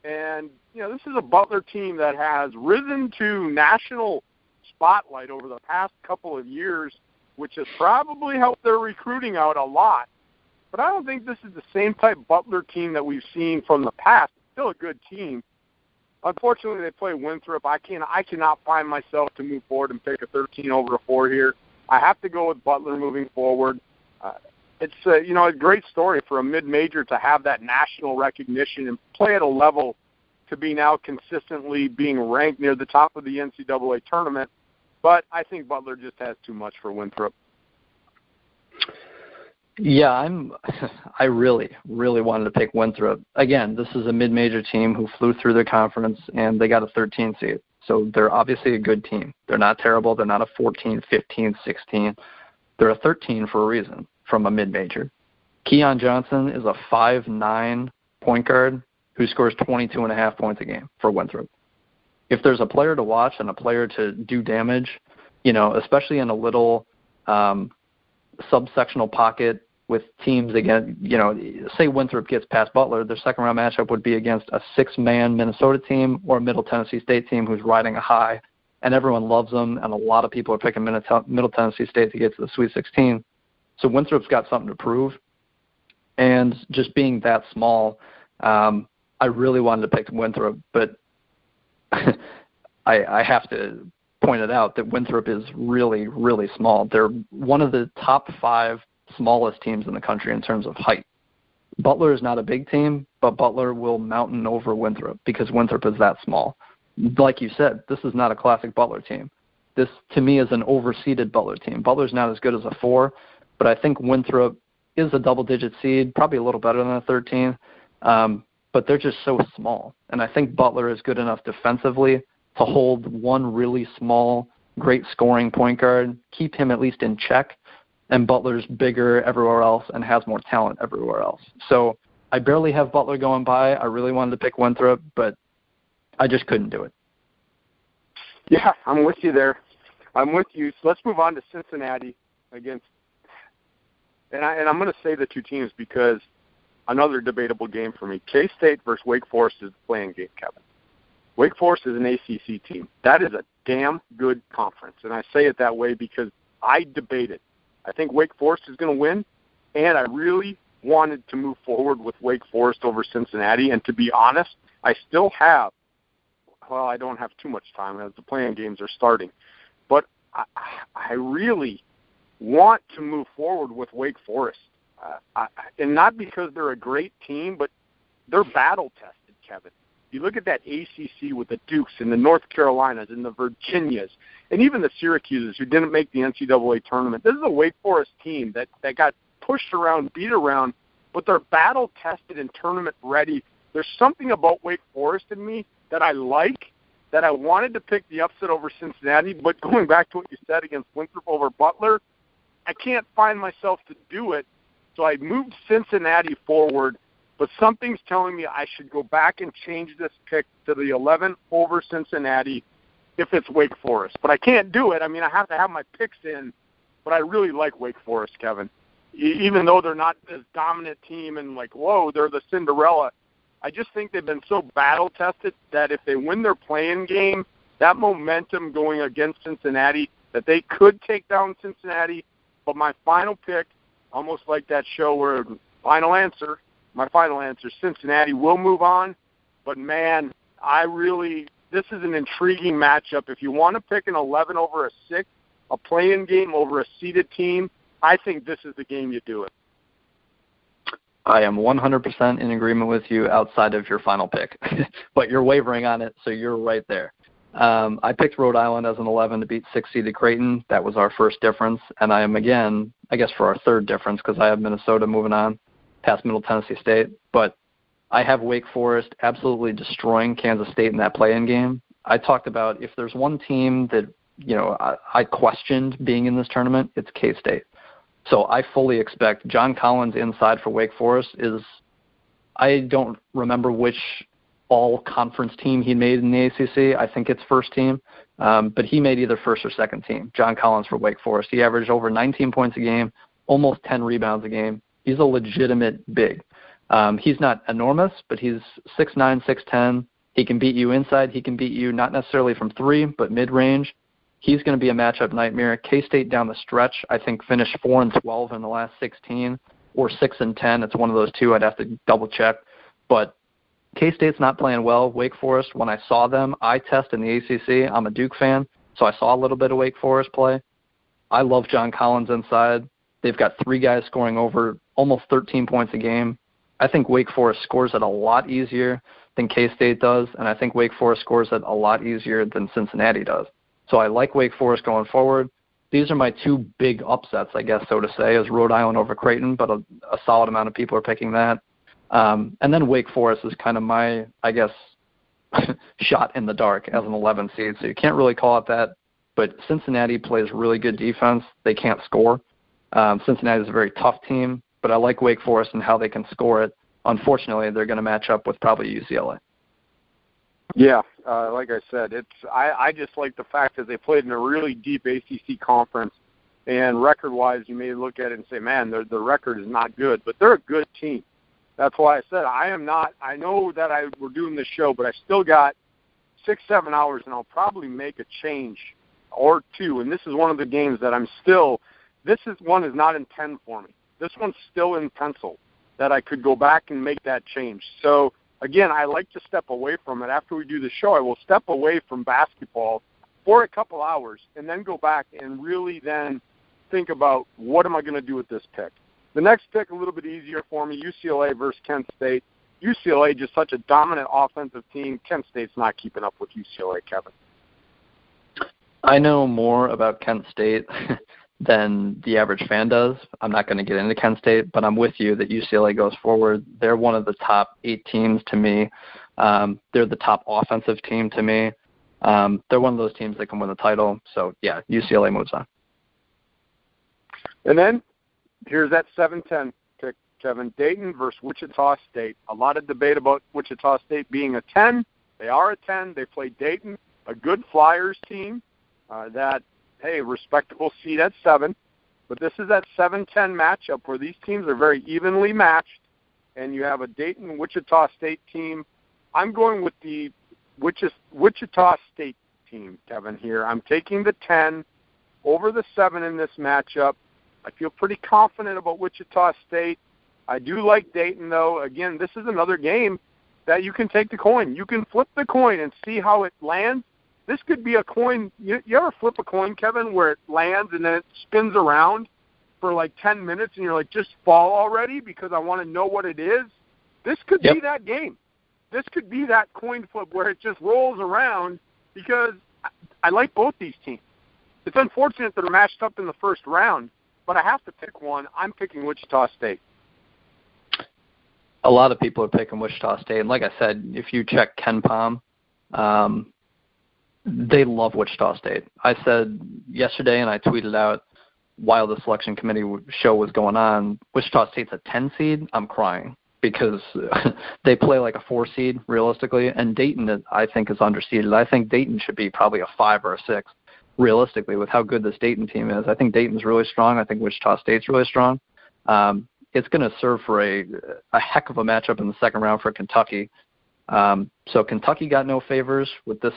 And, this is a Butler team that has risen to national spotlight over the past couple of years, which has probably helped their recruiting out a lot. But I don't think this is the same type Butler team that we've seen from the past. It's still a good team. Unfortunately, they play Winthrop. I cannot find myself to move forward and pick a 13 over a 4 here. I have to go with Butler moving forward. It's a great story for a mid-major to have that national recognition and play at a level to be now consistently being ranked near the top of the NCAA tournament. But I think Butler just has too much for Winthrop. Yeah, I really, really wanted to pick Winthrop. Again, this is a mid-major team who flew through their conference, and they got a 13 seed. So they're obviously a good team. They're not terrible. They're not a 14, 15, 16. They're a 13 for a reason from a mid-major. Keon Johnson is a 5'9" point guard who scores 22.5 points a game for Winthrop. If there's a player to watch and a player to do damage, especially in a little subsectional pocket with teams again, say Winthrop gets past Butler, their second-round matchup would be against a 6-man Minnesota team or a Middle Tennessee State team who's riding a high, and everyone loves them, and a lot of people are picking Middle Tennessee State to get to the Sweet 16. So Winthrop's got something to prove, and just being that small, I really wanted to pick Winthrop, but I have to point it out that Winthrop is really, really small. They're one of the top 5 smallest teams in the country in terms of height. Butler is not a big team, but Butler will mountain over Winthrop because Winthrop is that small. Like you said, this is not a classic Butler team. This, to me, is an overseeded Butler team. Butler's not as good as a 4, but I think Winthrop is a double-digit seed, probably a little better than a 13, but they're just so small. And I think Butler is good enough defensively to hold one really small, great scoring point guard, keep him at least in check, and Butler's bigger everywhere else and has more talent everywhere else. So I barely have Butler going by. I really wanted to pick Winthrop, but I just couldn't do it. Yeah, I'm with you there. I'm with you. So let's move on to Cincinnati against, and I'm going to say the 2 teams because another debatable game for me. K-State versus Wake Forest is the playing game, Kevin. Wake Forest is an ACC team. That is a damn good conference, and I say it that way because I debate it. I think Wake Forest is going to win, and I really wanted to move forward with Wake Forest over Cincinnati, and to be honest, I still have, well, I don't have too much time as the playing games are starting, but I really want to move forward with Wake Forest, and not because they're a great team, but they're battle-tested, Kevin. You look at that ACC with the Dukes and the North Carolinas and the Virginias and even the Syracuses who didn't make the NCAA tournament. This is a Wake Forest team that got pushed around, beat around, but they're battle-tested and tournament-ready. There's something about Wake Forest in me that I like, that I wanted to pick the upset over Cincinnati, but going back to what you said against Winthrop over Butler, I can't find myself to do it, so I moved Cincinnati forward. But something's telling me I should go back and change this pick to the 11 over Cincinnati if it's Wake Forest. But I can't do it. I mean, I have to have my picks in, but I really like Wake Forest, Kevin. Even though they're not this dominant team and like, whoa, they're the Cinderella, I just think they've been so battle-tested that if they win their playing game, that momentum going against Cincinnati that they could take down Cincinnati. But my final pick, almost like that show where my final answer, Cincinnati will move on. But, man, this is an intriguing matchup. If you want to pick an 11 over a 6, a play-in game over a seeded team, I think this is the game you do it. I am 100% in agreement with you outside of your final pick. But you're wavering on it, so you're right there. I picked Rhode Island as an 11 to beat 6-seeded Creighton. That was our first difference. And I am, again, I guess for our third difference, because I have Minnesota moving on past Middle Tennessee State. But I have Wake Forest absolutely destroying Kansas State in that play-in game. I talked about if there's one team that, I questioned being in this tournament, it's K-State. So I fully expect John Collins inside for Wake Forest I don't remember which all-conference team he made in the ACC. I think it's first team. But he made either first or second team, John Collins for Wake Forest. He averaged over 19 points a game, almost 10 rebounds a game. He's a legitimate big. He's not enormous, but he's 6'9", 6'10". He can beat you inside. He can beat you not necessarily from 3, but mid-range. He's going to be a matchup nightmare. K-State down the stretch, I think, finished 4-12 in the last 16 or 6-10. It's one of those two. I'd have to double-check. But K-State's not playing well. Wake Forest, when I saw them, eye test in the ACC. I'm a Duke fan, so I saw a little bit of Wake Forest play. I love John Collins inside. They've got 3 guys scoring over almost 13 points a game. I think Wake Forest scores it a lot easier than K-State does, and I think Wake Forest scores it a lot easier than Cincinnati does. So I like Wake Forest going forward. These are my 2 big upsets, I guess, so to say, is Rhode Island over Creighton, but a solid amount of people are picking that. And then Wake Forest is kind of my, I guess, shot in the dark as an 11 seed. So you can't really call it that. But Cincinnati plays really good defense. They can't score. Cincinnati is a very tough team, but I like Wake Forest and how they can score it. Unfortunately, they're going to match up with probably UCLA. Yeah, like I said, I just like the fact that they played in a really deep ACC conference, and record-wise, you may look at it and say, man, the record is not good, but they're a good team. That's why I said I know that we're doing this show, but I still got 6-7 hours, and I'll probably make a change or 2, and this is one of the games that one is not in 10 for me. This one's still in pencil that I could go back and make that change. So, again, I like to step away from it. After we do the show, I will step away from basketball for a couple hours and then go back and really then think about what am I going to do with this pick. The next pick, a little bit easier for me, UCLA versus Kent State. UCLA just such a dominant offensive team. Kent State's not keeping up with UCLA, Kevin. I know more about Kent State than the average fan does. I'm not going to get into Kent State, but I'm with you that UCLA goes forward. They're one of the top 8 teams to me. They're the top offensive team to me. They're one of those teams that can win the title. So, yeah, UCLA moves on. And then here's that 7-10 pick, Kevin. Dayton versus Wichita State. A lot of debate about Wichita State being a 10. They are a 10. They play Dayton, a good Flyers team respectable seed at 7. But this is that 7-10 matchup where these teams are very evenly matched, and you have a Dayton-Wichita State team. I'm going with the Wichita State team, Kevin, here. I'm taking the 10 over the 7 in this matchup. I feel pretty confident about Wichita State. I do like Dayton, though. Again, this is another game that you can take the coin. You can flip the coin and see how it lands. This could be a coin. You ever flip a coin, Kevin, where it lands and then it spins around for like 10 minutes and you're like, just fall already because I want to know what it is? This could be that game. This could be that coin flip where it just rolls around because I like both these teams. It's unfortunate that they're matched up in the first round, but I have to pick one. I'm picking Wichita State. A lot of people are picking Wichita State. And like I said, if you check KenPom, they love Wichita State. I said yesterday, and I tweeted out while the selection committee show was going on, Wichita State's a 10 seed. I'm crying because they play like a 4 seed realistically, and Dayton, I think, is underseeded. I think Dayton should be probably a 5 or a 6 realistically with how good this Dayton team is. I think Dayton's really strong. I think Wichita State's really strong. It's going to serve for a heck of a matchup in the second round for Kentucky. So Kentucky got no favors with this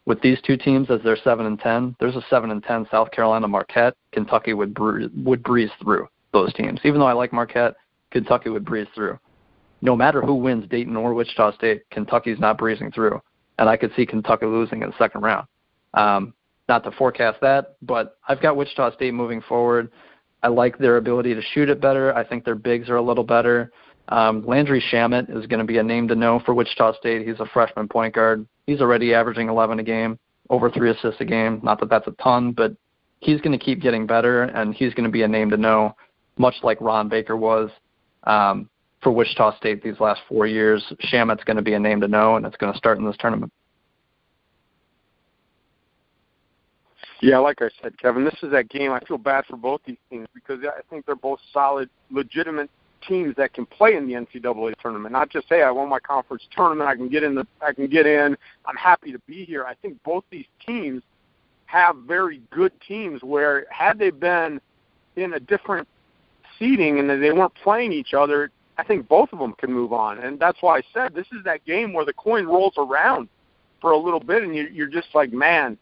with these two teams as they're 7-10. There's a 7-10 South Carolina Marquette. Kentucky would breeze through those teams. Even though I like Marquette, Kentucky would breeze through. No matter who wins, Dayton or Wichita State, Kentucky's not breezing through. And I could see Kentucky losing in the second round. Not to forecast that, but I've got Wichita State moving forward. I like their ability to shoot it better. I think their bigs are a little better. Landry Shamet is going to be a name to know for Wichita State. He's a freshman point guard. He's already averaging 11 a game, over 3 assists a game. Not that that's a ton, but he's going to keep getting better, and he's going to be a name to know, much like Ron Baker was for Wichita State these last 4 years. Shamet's going to be a name to know, and it's going to start in this tournament. Yeah, like I said, Kevin, this is that game. I feel bad for both these teams because I think they're both solid, legitimate teams that can play in the NCAA tournament. Not just, hey, I won my conference tournament, I can get in, I'm happy to be here. I think both these teams have very good teams where had they been in a different seeding and they weren't playing each other, I think both of them can move on. And that's why I said this is that game where the coin rolls around for a little bit and you're just like, man,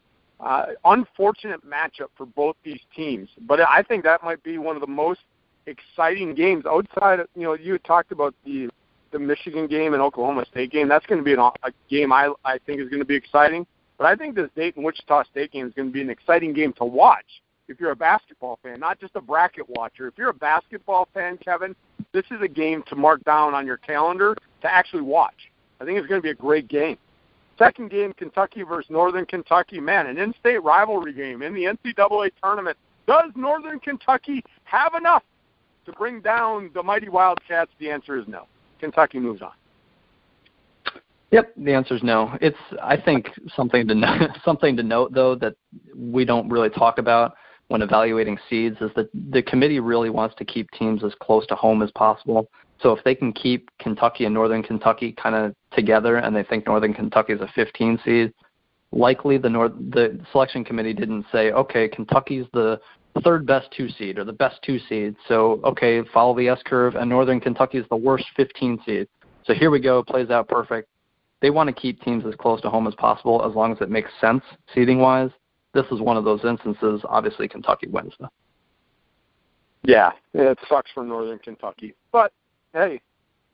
unfortunate matchup for both these teams. But I think that might be one of the most exciting games outside of, you had talked about the Michigan game and Oklahoma State game. That's going to be a game I think is going to be exciting. But I think this Dayton-Wichita State game is going to be an exciting game to watch if you're a basketball fan, not just a bracket watcher. If you're a basketball fan, Kevin, this is a game to mark down on your calendar to actually watch. I think it's going to be a great game. Second game, Kentucky versus Northern Kentucky. Man, an in-state rivalry game in the NCAA tournament. Does Northern Kentucky have enough to bring down the mighty Wildcats? The answer is no. Kentucky moves on. Yep, the answer is no. It's, I think, something to note, though, that we don't really talk about when evaluating seeds is that the committee really wants to keep teams as close to home as possible. So if they can keep Kentucky and Northern Kentucky kind of together and they think Northern Kentucky is a 15 seed, likely the selection committee didn't say, okay, Kentucky's the third best 2 seed or the best 2 seed. So, okay, follow the S curve, and Northern Kentucky is the worst 15 seed. So here we go, plays out perfect. They want to keep teams as close to home as possible as long as it makes sense seeding-wise. This is one of those instances. Obviously, Kentucky wins, though. Yeah, it sucks for Northern Kentucky. But, hey,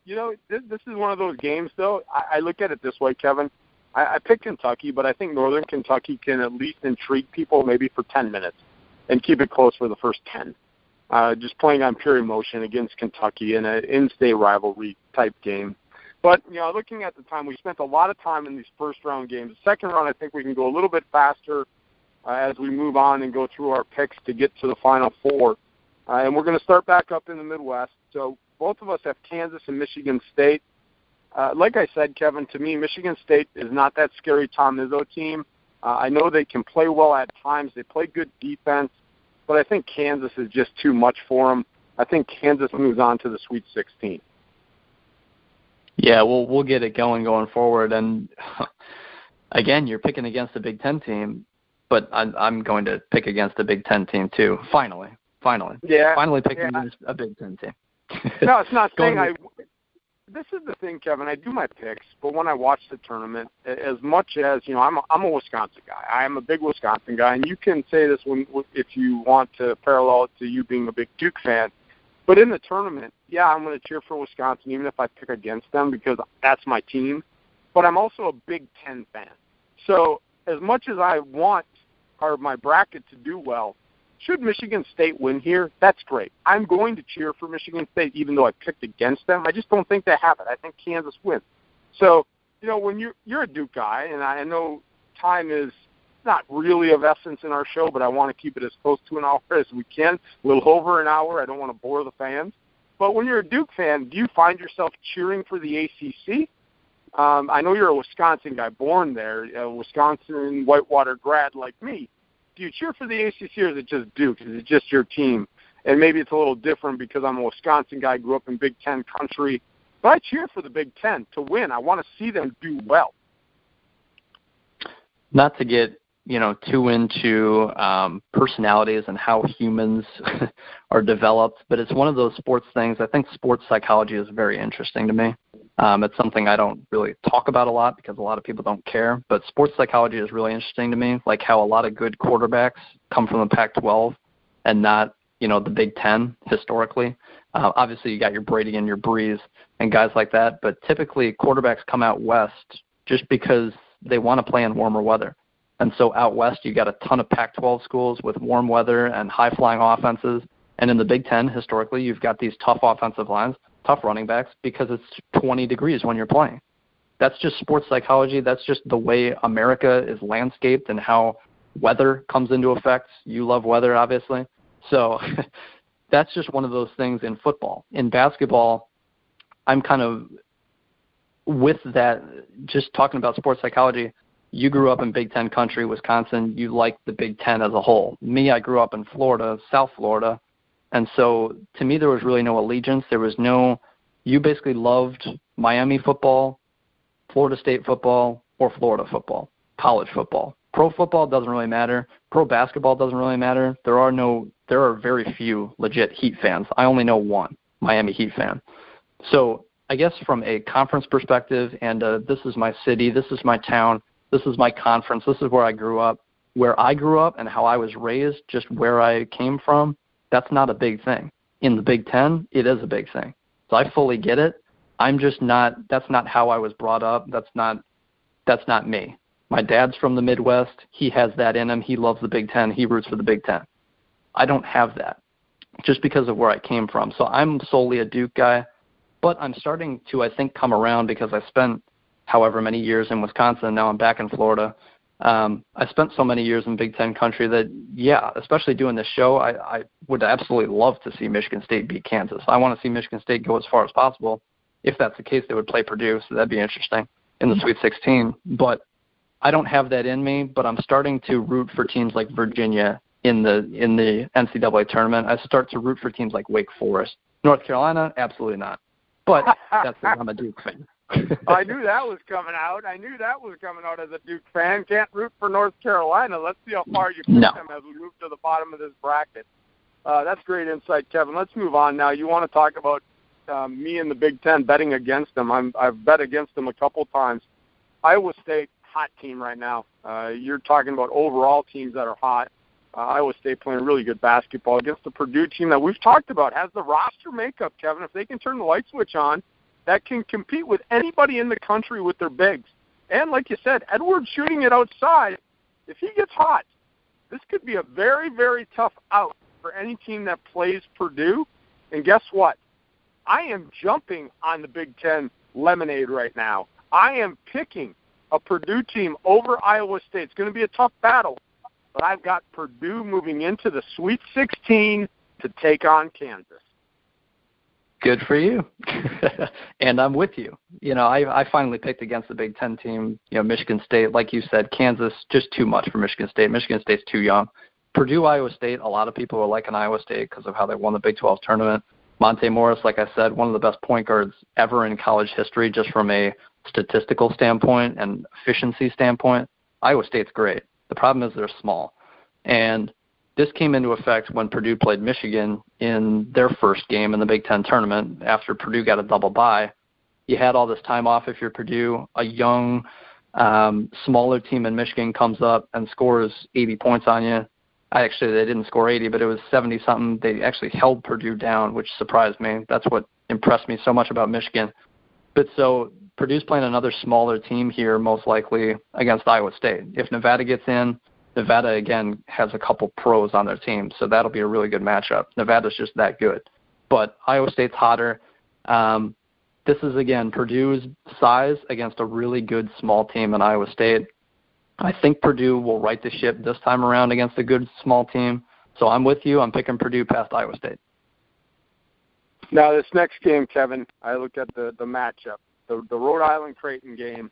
this is one of those games, though. I look at it this way, Kevin. I pick Kentucky, but I think Northern Kentucky can at least intrigue people maybe for 10 minutes and keep it close for the first 10. Just playing on pure emotion against Kentucky in an in-state rivalry type game. But, looking at the time, we spent a lot of time in these first-round games. The second round, I think we can go a little bit faster as we move on and go through our picks to get to the Final Four. And we're going to start back up in the Midwest. So both of us have Kansas and Michigan State. Like I said, Kevin, to me, Michigan State is not that scary Tom Izzo team. I know they can play well at times. They play good defense. But I think Kansas is just too much for them. I think Kansas moves on to the Sweet 16. Yeah, we'll get it going forward. And, again, you're picking against a Big Ten team, but I'm going to pick against a Big Ten team, too. Finally. Yeah. Finally picking against a Big Ten team. No, it's not saying this is the thing, Kevin. I do my picks, but when I watch the tournament, as much as, I'm a Wisconsin guy. I am a big Wisconsin guy, and you can say this if you want to parallel it to you being a big Duke fan. But in the tournament, yeah, I'm going to cheer for Wisconsin, even if I pick against them, because that's my team. But I'm also a Big Ten fan. So as much as I want my bracket to do well, should Michigan State win here, that's great. I'm going to cheer for Michigan State, even though I picked against them. I just don't think they have it. I think Kansas wins. So, when you're a Duke guy, and I know time is not really of essence in our show, but I want to keep it as close to an hour as we can, a little over an hour. I don't want to bore the fans. But when you're a Duke fan, do you find yourself cheering for the ACC? I know you're a Wisconsin guy, born there, a Wisconsin Whitewater grad like me. Do you cheer for the ACC, or is it just Duke? Is it just your team? And maybe it's a little different because I'm a Wisconsin guy, grew up in Big Ten country. But I cheer for the Big Ten to win. I want to see them do well. Not to get too into personalities and how humans are developed, but it's one of those sports things. I think sports psychology is very interesting to me. It's something I don't really talk about a lot because a lot of people don't care. But sports psychology is really interesting to me, like how a lot of good quarterbacks come from the Pac-12 and not, the Big Ten historically. Obviously, you got your Brady and your Breeze and guys like that. But typically, quarterbacks come out west just because they want to play in warmer weather. And so out west, you got a ton of Pac-12 schools with warm weather and high-flying offenses. And in the Big Ten, historically, you've got these tough offensive lines, tough running backs, because it's 20 degrees when you're playing. That's just sports psychology. That's just the way America is landscaped and how weather comes into effect. You love weather, obviously. So that's just one of those things in football. In basketball, I'm kind of with that, just talking about sports psychology. You grew up in Big Ten country, Wisconsin. You like the Big Ten as a whole. Me, I grew up in Florida, South Florida. And so to me, there was really no allegiance. There was no – you basically loved Miami football, Florida State football, or Florida football, college football. Pro football doesn't really matter. Pro basketball doesn't really matter. There are very few legit Heat fans. I only know one Miami Heat fan. So I guess from a conference perspective, and this is my city, this is my town, this is my conference, this is where I grew up and how I was raised, just where I came from, that's not a big thing. In the Big Ten, it is a big thing. So I fully get it. I'm just not, that's not how I was brought up. That's not me. My dad's from the Midwest. He has that in him. He loves the Big Ten. He roots for the Big Ten. I don't have that just because of where I came from. So I'm solely a Duke guy, but I'm starting to, I think, come around because I spent however many years in Wisconsin. Now I'm back in Florida. I spent so many years in Big Ten country that, yeah, especially doing this show, I would absolutely love to see Michigan State beat Kansas. I want to see Michigan State go as far as possible. If that's the case, they would play Purdue, so that'd be interesting in the Sweet 16. But I don't have that in me, but I'm starting to root for teams like Virginia in the NCAA tournament. I start to root for teams like Wake Forest. North Carolina, absolutely not. But that's because I'm a Duke fan. I knew that was coming out. As a Duke fan. Can't root for North Carolina. Let's see how far you push them as we move to the bottom of this bracket. That's great insight, Kevin. Let's move on now. You want to talk about me in the Big Ten betting against them. I've bet against them a couple times. Iowa State, hot team right now. You're talking about overall teams that are hot. Iowa State playing really good basketball against the Purdue team that we've talked about, has the roster makeup, Kevin. If they can turn the light switch on, that can compete with anybody in the country with their bigs. And like you said, Edwards shooting it outside, if he gets hot, this could be a very, very tough out for any team that plays Purdue. And guess what? I am jumping on the Big Ten lemonade right now. I am picking a Purdue team over Iowa State. It's going to be a tough battle, but I've got Purdue moving into the Sweet 16 to take on Kansas. Good for you. And I'm with you. I finally picked against the Big Ten team, Michigan State. Like you said, Kansas, just too much for Michigan State. Michigan State's too young. Purdue, Iowa State, a lot of people are liking Iowa State because of how they won the Big 12 tournament. Monte Morris, like I said, one of the best point guards ever in college history, just from a statistical standpoint and efficiency standpoint. Iowa State's great. The problem is they're small. And this came into effect when Purdue played Michigan in their first game in the Big Ten tournament after Purdue got a double bye. You had all this time off if you're Purdue. A young, smaller team in Michigan comes up and scores 80 points on you. Actually, they didn't score 80, but it was 70-something. They actually held Purdue down, which surprised me. That's what impressed me so much about Michigan. But so Purdue's playing another smaller team here, most likely, against Iowa State. If Nevada gets in, Nevada, again, has a couple pros on their team, so that'll be a really good matchup. Nevada's just that good. But Iowa State's hotter. This is, again, Purdue's size against a really good small team in Iowa State. I think Purdue will right the ship this time around against a good small team. So I'm with you. I'm picking Purdue past Iowa State. Now, this next game, Kevin, I looked at the matchup, the Rhode Island-Creighton game.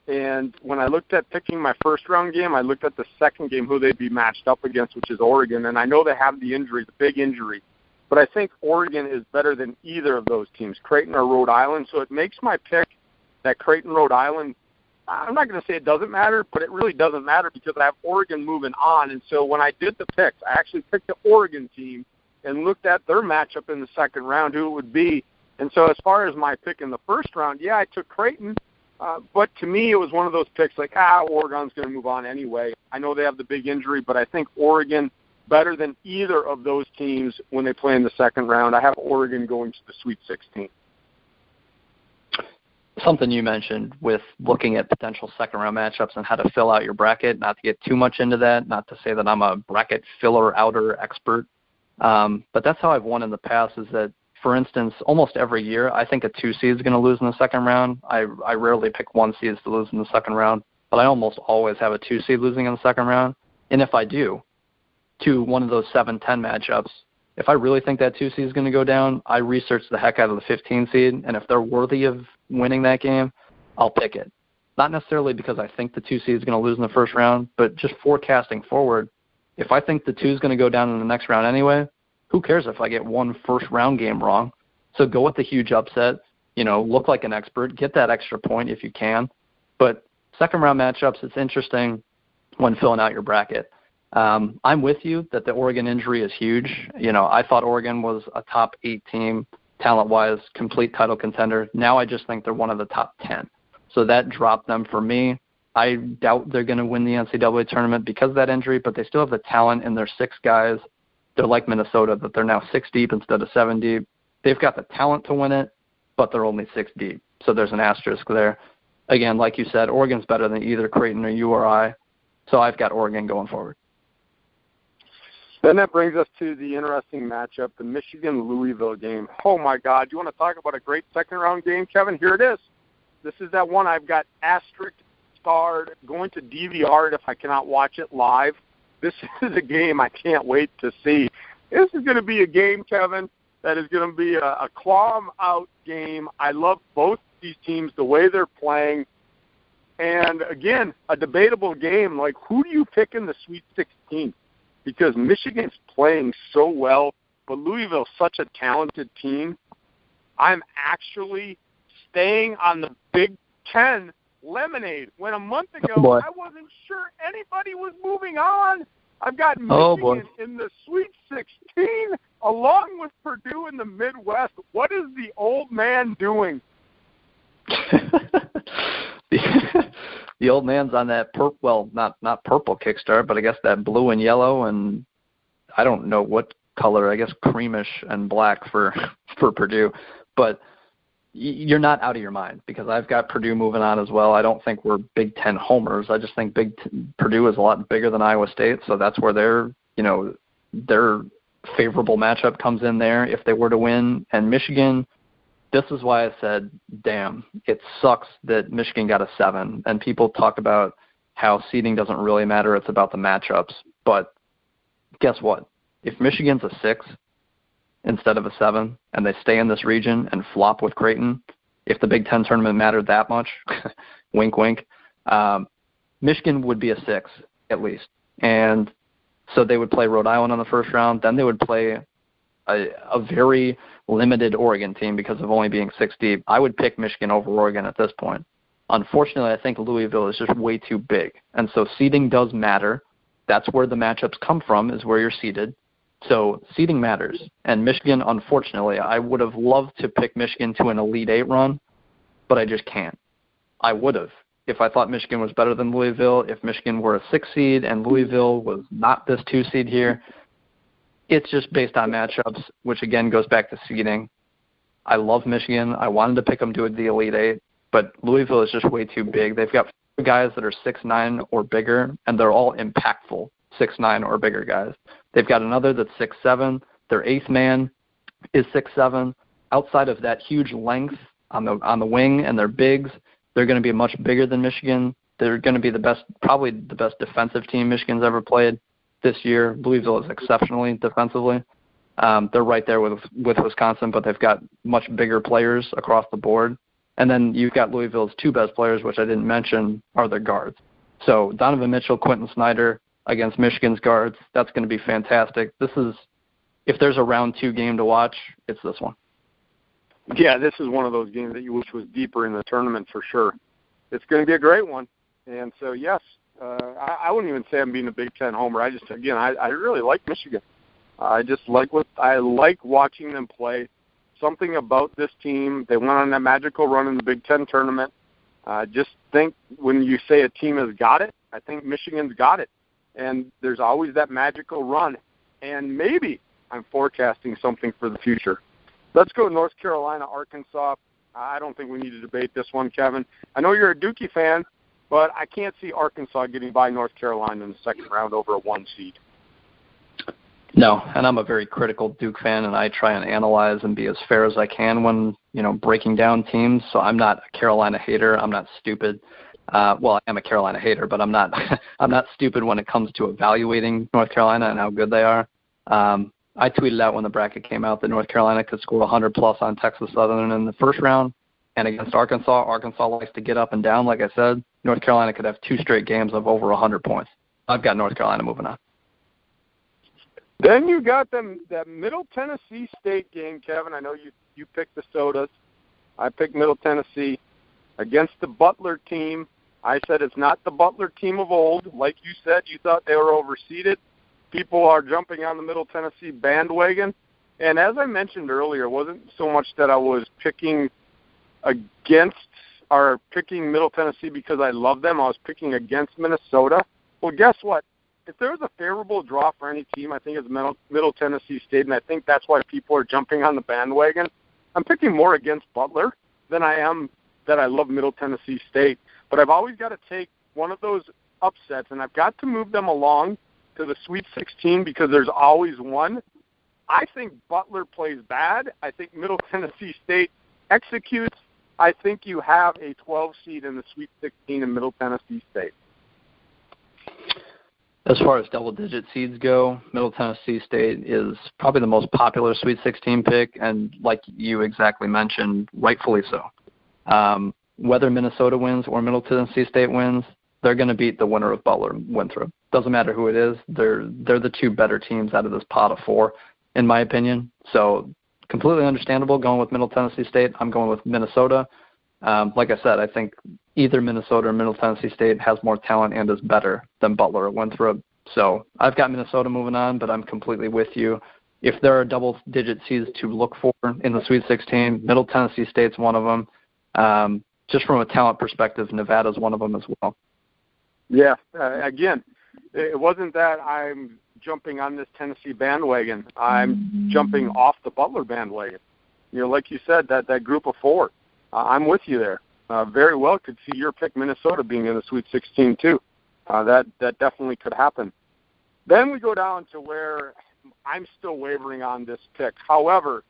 And when I looked at picking my first-round game, I looked at the second game, who they'd be matched up against, which is Oregon. And I know they have the injury, the big injury. But I think Oregon is better than either of those teams, Creighton or Rhode Island. So it makes my pick that Creighton-Rhode Island, I'm not going to say it doesn't matter, but it really doesn't matter because I have Oregon moving on. And so when I did the picks, I actually picked the Oregon team and looked at their matchup in the second round, who it would be. And so as far as my pick in the first round, yeah, I took Creighton. But to me, it was one of those picks like, Oregon's going to move on anyway. I know they have the big injury, but I think Oregon better than either of those teams when they play in the second round. I have Oregon going to the Sweet 16. Something you mentioned with looking at potential second-round matchups and how to fill out your bracket, not to get too much into that, not to say that I'm a bracket filler-outer expert, but that's how I've won in the past is that, for instance, almost every year, I think a 2 seed is going to lose in the second round. I rarely pick 1 seeds to lose in the second round, but I almost always have a 2 seed losing in the second round. And if I do, to one of those 7-10 matchups, if I really think that 2 seed is going to go down, I research the heck out of the 15 seed, and if they're worthy of winning that game, I'll pick it. Not necessarily because I think the 2 seed is going to lose in the first round, but just forecasting forward, if I think the 2 is going to go down in the next round anyway, who cares if I get one first-round game wrong? So go with the huge upset, look like an expert, get that extra point if you can. But second-round matchups, it's interesting when filling out your bracket. I'm with you that the Oregon injury is huge. I thought Oregon was a top 8 team, talent-wise, complete title contender. Now I just think they're one of the top 10. So that dropped them for me. I doubt they're going to win the NCAA tournament because of that injury, but they still have the talent in their 6 guys. They're like Minnesota, that they're now 6 deep instead of 7 deep. They've got the talent to win it, but they're only 6 deep. So there's an asterisk there. Again, like you said, Oregon's better than either Creighton or you or I. So I've got Oregon going forward. Then that brings us to the interesting matchup, the Michigan-Louisville game. Oh, my God. You want to talk about a great second-round game, Kevin? Here it is. This is that one I've got asterisk starred, going to DVR it if I cannot watch it live. This is a game I can't wait to see. This is going to be a game, Kevin, that is going to be a claw-out game. I love both these teams, the way they're playing. And, again, a debatable game. Like, who do you pick in the Sweet 16? Because Michigan's playing so well, but Louisville's such a talented team. I'm actually staying on the Big Ten lemonade when a month ago I wasn't sure anybody was moving on. I've got Michigan in the Sweet 16 along with Purdue in the Midwest. What is the old man doing? The old man's on that not purple Kickstart, but I guess that blue and yellow, and I don't know what color. I guess creamish and black for Purdue. But you're not out of your mind because I've got Purdue moving on as well. I don't think we're Big Ten homers. I just think Purdue is a lot bigger than Iowa State, so that's where their favorable matchup comes in there if they were to win. And Michigan, this is why I said, damn, it sucks that Michigan got a 7. And people talk about how seeding doesn't really matter. It's about the matchups. But guess what? If Michigan's a 6 instead of a 7 and they stay in this region and flop with Creighton, if the Big Ten tournament mattered that much, wink, wink, Michigan would be a 6 at least. And so they would play Rhode Island on the first round. Then they would play a very limited Oregon team because of only being 6 deep. I would pick Michigan over Oregon at this point. Unfortunately, I think Louisville is just way too big. And so seeding does matter. That's where the matchups come from, is where you're seeded. So seeding matters. And Michigan, unfortunately, I would have loved to pick Michigan to an Elite 8 run, but I just can't. I would have if I thought Michigan was better than Louisville, if Michigan were a 6 seed and Louisville was not this 2 seed here. It's just based on matchups, which again goes back to seeding. I love Michigan. I wanted to pick them to the Elite 8, but Louisville is just way too big. They've got guys that are 6'9" or bigger, and they're all impactful 6'9" or bigger guys. They've got another that's 6'7". Their 8th man is 6'7". Outside of that huge length on the wing and their bigs, they're going to be much bigger than Michigan. They're going to be probably the best defensive team Michigan's ever played this year. Louisville is exceptionally defensively. They're right there with Wisconsin, but they've got much bigger players across the board. And then you've got Louisville's 2 best players, which I didn't mention, are their guards. So Donovan Mitchell, Quentin Snyder against Michigan's guards, that's going to be fantastic. If there's a round 2 game to watch, it's this one. Yeah, this is one of those games that you wish was deeper in the tournament for sure. It's going to be a great one. And so, yes, I wouldn't even say I'm being a Big Ten homer. I really like Michigan. I like watching them play. something about this team. They went on that magical run in the Big Ten tournament. Just think when you say a team has got it, I think Michigan's got it. And there's always that magical run. And maybe I'm forecasting something for the future. Let's go North Carolina, Arkansas. I don't think we need to debate this one, Kevin. I know you're a Dookie fan, but I can't see Arkansas getting by North Carolina in the second round over a 1 seed. No, and I'm a very critical Duke fan, and I try and analyze and be as fair as I can when, breaking down teams. So I'm not a Carolina hater. I'm not stupid. Well, I am a Carolina hater, but I'm not I'm not stupid when it comes to evaluating North Carolina and how good they are. I tweeted out when the bracket came out that North Carolina could score 100+ on Texas Southern in the first round. And against Arkansas, Arkansas likes to get up and down, like I said. North Carolina could have 2 straight games of over 100 points. I've got North Carolina moving on. Then you got that Middle Tennessee State game, Kevin. I know you picked the Sodas. I picked Middle Tennessee against the Butler team. I said it's not the Butler team of old. Like you said, you thought they were overseeded. People are jumping on the Middle Tennessee bandwagon. And as I mentioned earlier, it wasn't so much that I was picking against or picking Middle Tennessee because I love them. I was picking against Minnesota. Well, guess what? If there was a favorable draw for any team, I think it's Middle Tennessee State, and I think that's why people are jumping on the bandwagon. I'm picking more against Butler than I am that I love Middle Tennessee State. But I've always got to take one of those upsets, and I've got to move them along to the Sweet 16 because there's always one. I think Butler plays bad. I think Middle Tennessee State executes. I think you have a 12 seed in the Sweet 16 in Middle Tennessee State. As far as double-digit seeds go, Middle Tennessee State is probably the most popular Sweet 16 pick, and like you exactly mentioned, rightfully so. Whether Minnesota wins or Middle Tennessee State wins, they're going to beat the winner of Butler and Winthrop. Doesn't matter who it is. They're the 2 better teams out of this pot of 4, in my opinion. So completely understandable going with Middle Tennessee State. I'm going with Minnesota. Like I said, I think either Minnesota or Middle Tennessee State has more talent and is better than Butler or Winthrop. So I've got Minnesota moving on, but I'm completely with you. If there are double-digit seeds to look for in the Sweet 16, Middle Tennessee State's one of them. Just from a talent perspective, Nevada's one of them as well. Yeah, again, it wasn't that I'm jumping on this Tennessee bandwagon. I'm jumping off the Butler bandwagon. Like you said, that group of 4. I'm with you there. Very well could see your pick, Minnesota, being in the Sweet 16 too. That definitely could happen. Then we go down to where I'm still wavering on this pick. However,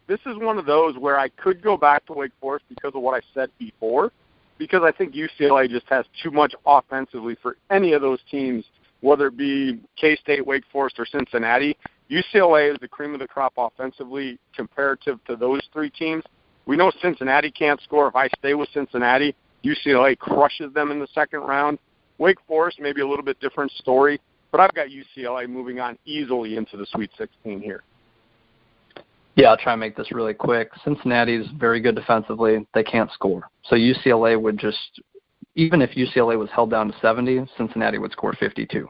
this is one of those where I could go back to Wake Forest because of what I said before, because I think UCLA just has too much offensively for any of those teams, whether it be K-State, Wake Forest, or Cincinnati. UCLA is the cream of the crop offensively comparative to those 3 teams. We know Cincinnati can't score. If I stay with Cincinnati, UCLA crushes them in the second round. Wake Forest, maybe a little bit different story, but I've got UCLA moving on easily into the Sweet 16 here. Yeah, I'll try and make this really quick. Cincinnati's very good defensively. They can't score. So UCLA would just, even if UCLA was held down to 70, Cincinnati would score 52.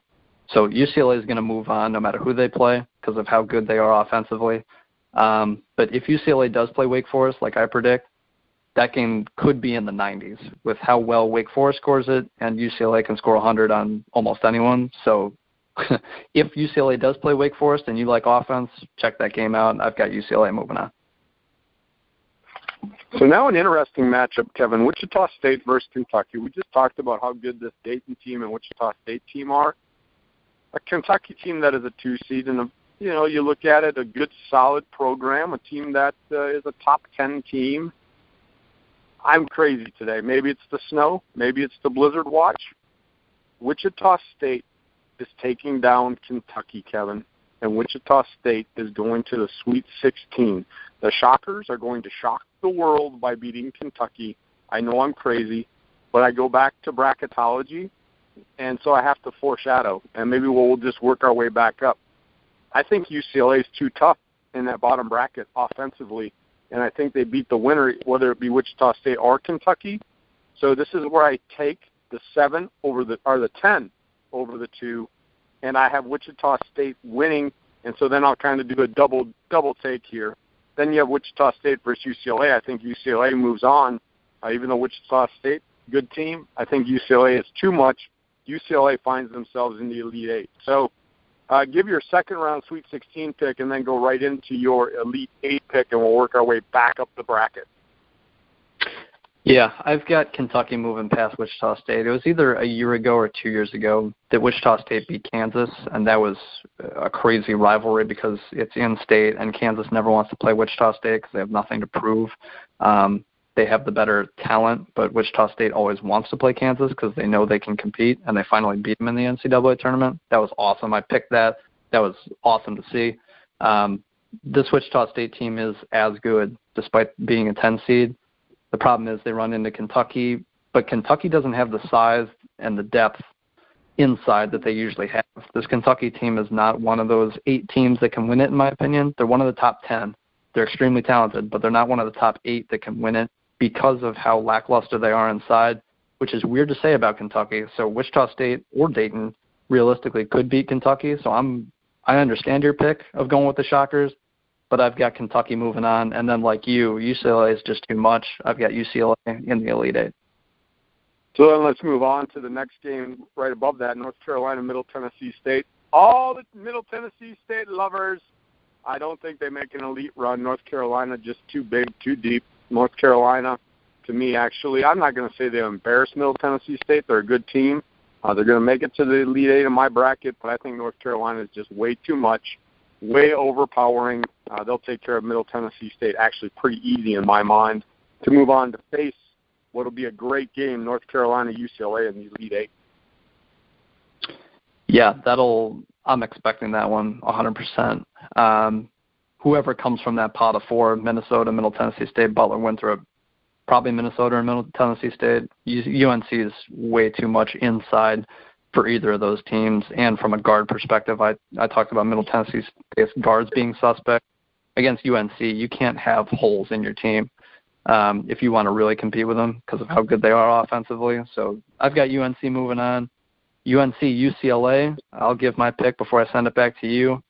So UCLA is going to move on no matter who they play because of how good they are offensively. But if UCLA does play Wake Forest, like I predict, that game could be in the 90s with how well Wake Forest scores it, and UCLA can score 100 on almost anyone. So if UCLA does play Wake Forest and you like offense, check that game out. I've got UCLA moving on. So now an interesting matchup, Kevin. Wichita State versus Kentucky. We just talked about how good this Dayton team and Wichita State team are. A Kentucky team that is a 2 seed, and you look at it, a good, solid program, a team that is a top 10 team. I'm crazy today. Maybe it's the snow. Maybe it's the blizzard watch. Wichita State is taking down Kentucky, Kevin, and Wichita State is going to the Sweet 16. The Shockers are going to shock the world by beating Kentucky. I know I'm crazy, but I go back to bracketology, and so I have to foreshadow, and maybe we'll just work our way back up. I think UCLA is too tough in that bottom bracket offensively, and I think they beat the winner, whether it be Wichita State or Kentucky. So this is where I take the 7 over the 10 over the 2, and I have Wichita State winning, and so then I'll kind of do a double take here. Then you have Wichita State versus UCLA. I think UCLA moves on, even though Wichita State, good team. I think UCLA is too much. UCLA finds themselves in the Elite Eight. So give your second-round Sweet 16 pick and then go right into your Elite Eight pick, and we'll work our way back up the bracket. Yeah, I've got Kentucky moving past Wichita State. It was either a year ago or 2 years ago that Wichita State beat Kansas, and that was a crazy rivalry because it's in-state, and Kansas never wants to play Wichita State because they have nothing to prove. They have the better talent, but Wichita State always wants to play Kansas because they know they can compete, and they finally beat them in the NCAA tournament. That was awesome. I picked that. That was awesome to see. This Wichita State team is as good despite being a 10 seed. The problem is they run into Kentucky, but Kentucky doesn't have the size and the depth inside that they usually have. This Kentucky team is not one of those 8 teams that can win it, in my opinion. They're one of the top 10. They're extremely talented, but they're not one of the top 8 that can win it because of how lackluster they are inside, which is weird to say about Kentucky. So Wichita State or Dayton realistically could beat Kentucky. So I understand your pick of going with the Shockers, but I've got Kentucky moving on. And then like you, UCLA is just too much. I've got UCLA in the Elite Eight. So then let's move on to the next game right above that, North Carolina, Middle Tennessee State. All the Middle Tennessee State lovers, I don't think they make an elite run. North Carolina just too big, too deep. North Carolina, to me, actually, I'm not going to say they embarrass Middle Tennessee State. They're a good team. They're going to make it to the Elite Eight in my bracket, but I think North Carolina is just way too much, way overpowering. They'll take care of Middle Tennessee State actually pretty easy in my mind to move on to face what will be a great game, North Carolina, UCLA in the Elite Eight. Yeah, I'm expecting that one 100%. Whoever comes from that pot of 4, Minnesota, Middle Tennessee State, Butler, Winthrop, probably Minnesota or Middle Tennessee State. UNC is way too much inside for either of those teams. And from a guard perspective, I talked about Middle Tennessee State's guards being suspect. Against UNC, you can't have holes in your team if you want to really compete with them because of how good they are offensively. So I've got UNC moving on. UNC, UCLA, I'll give my pick before I send it back to you.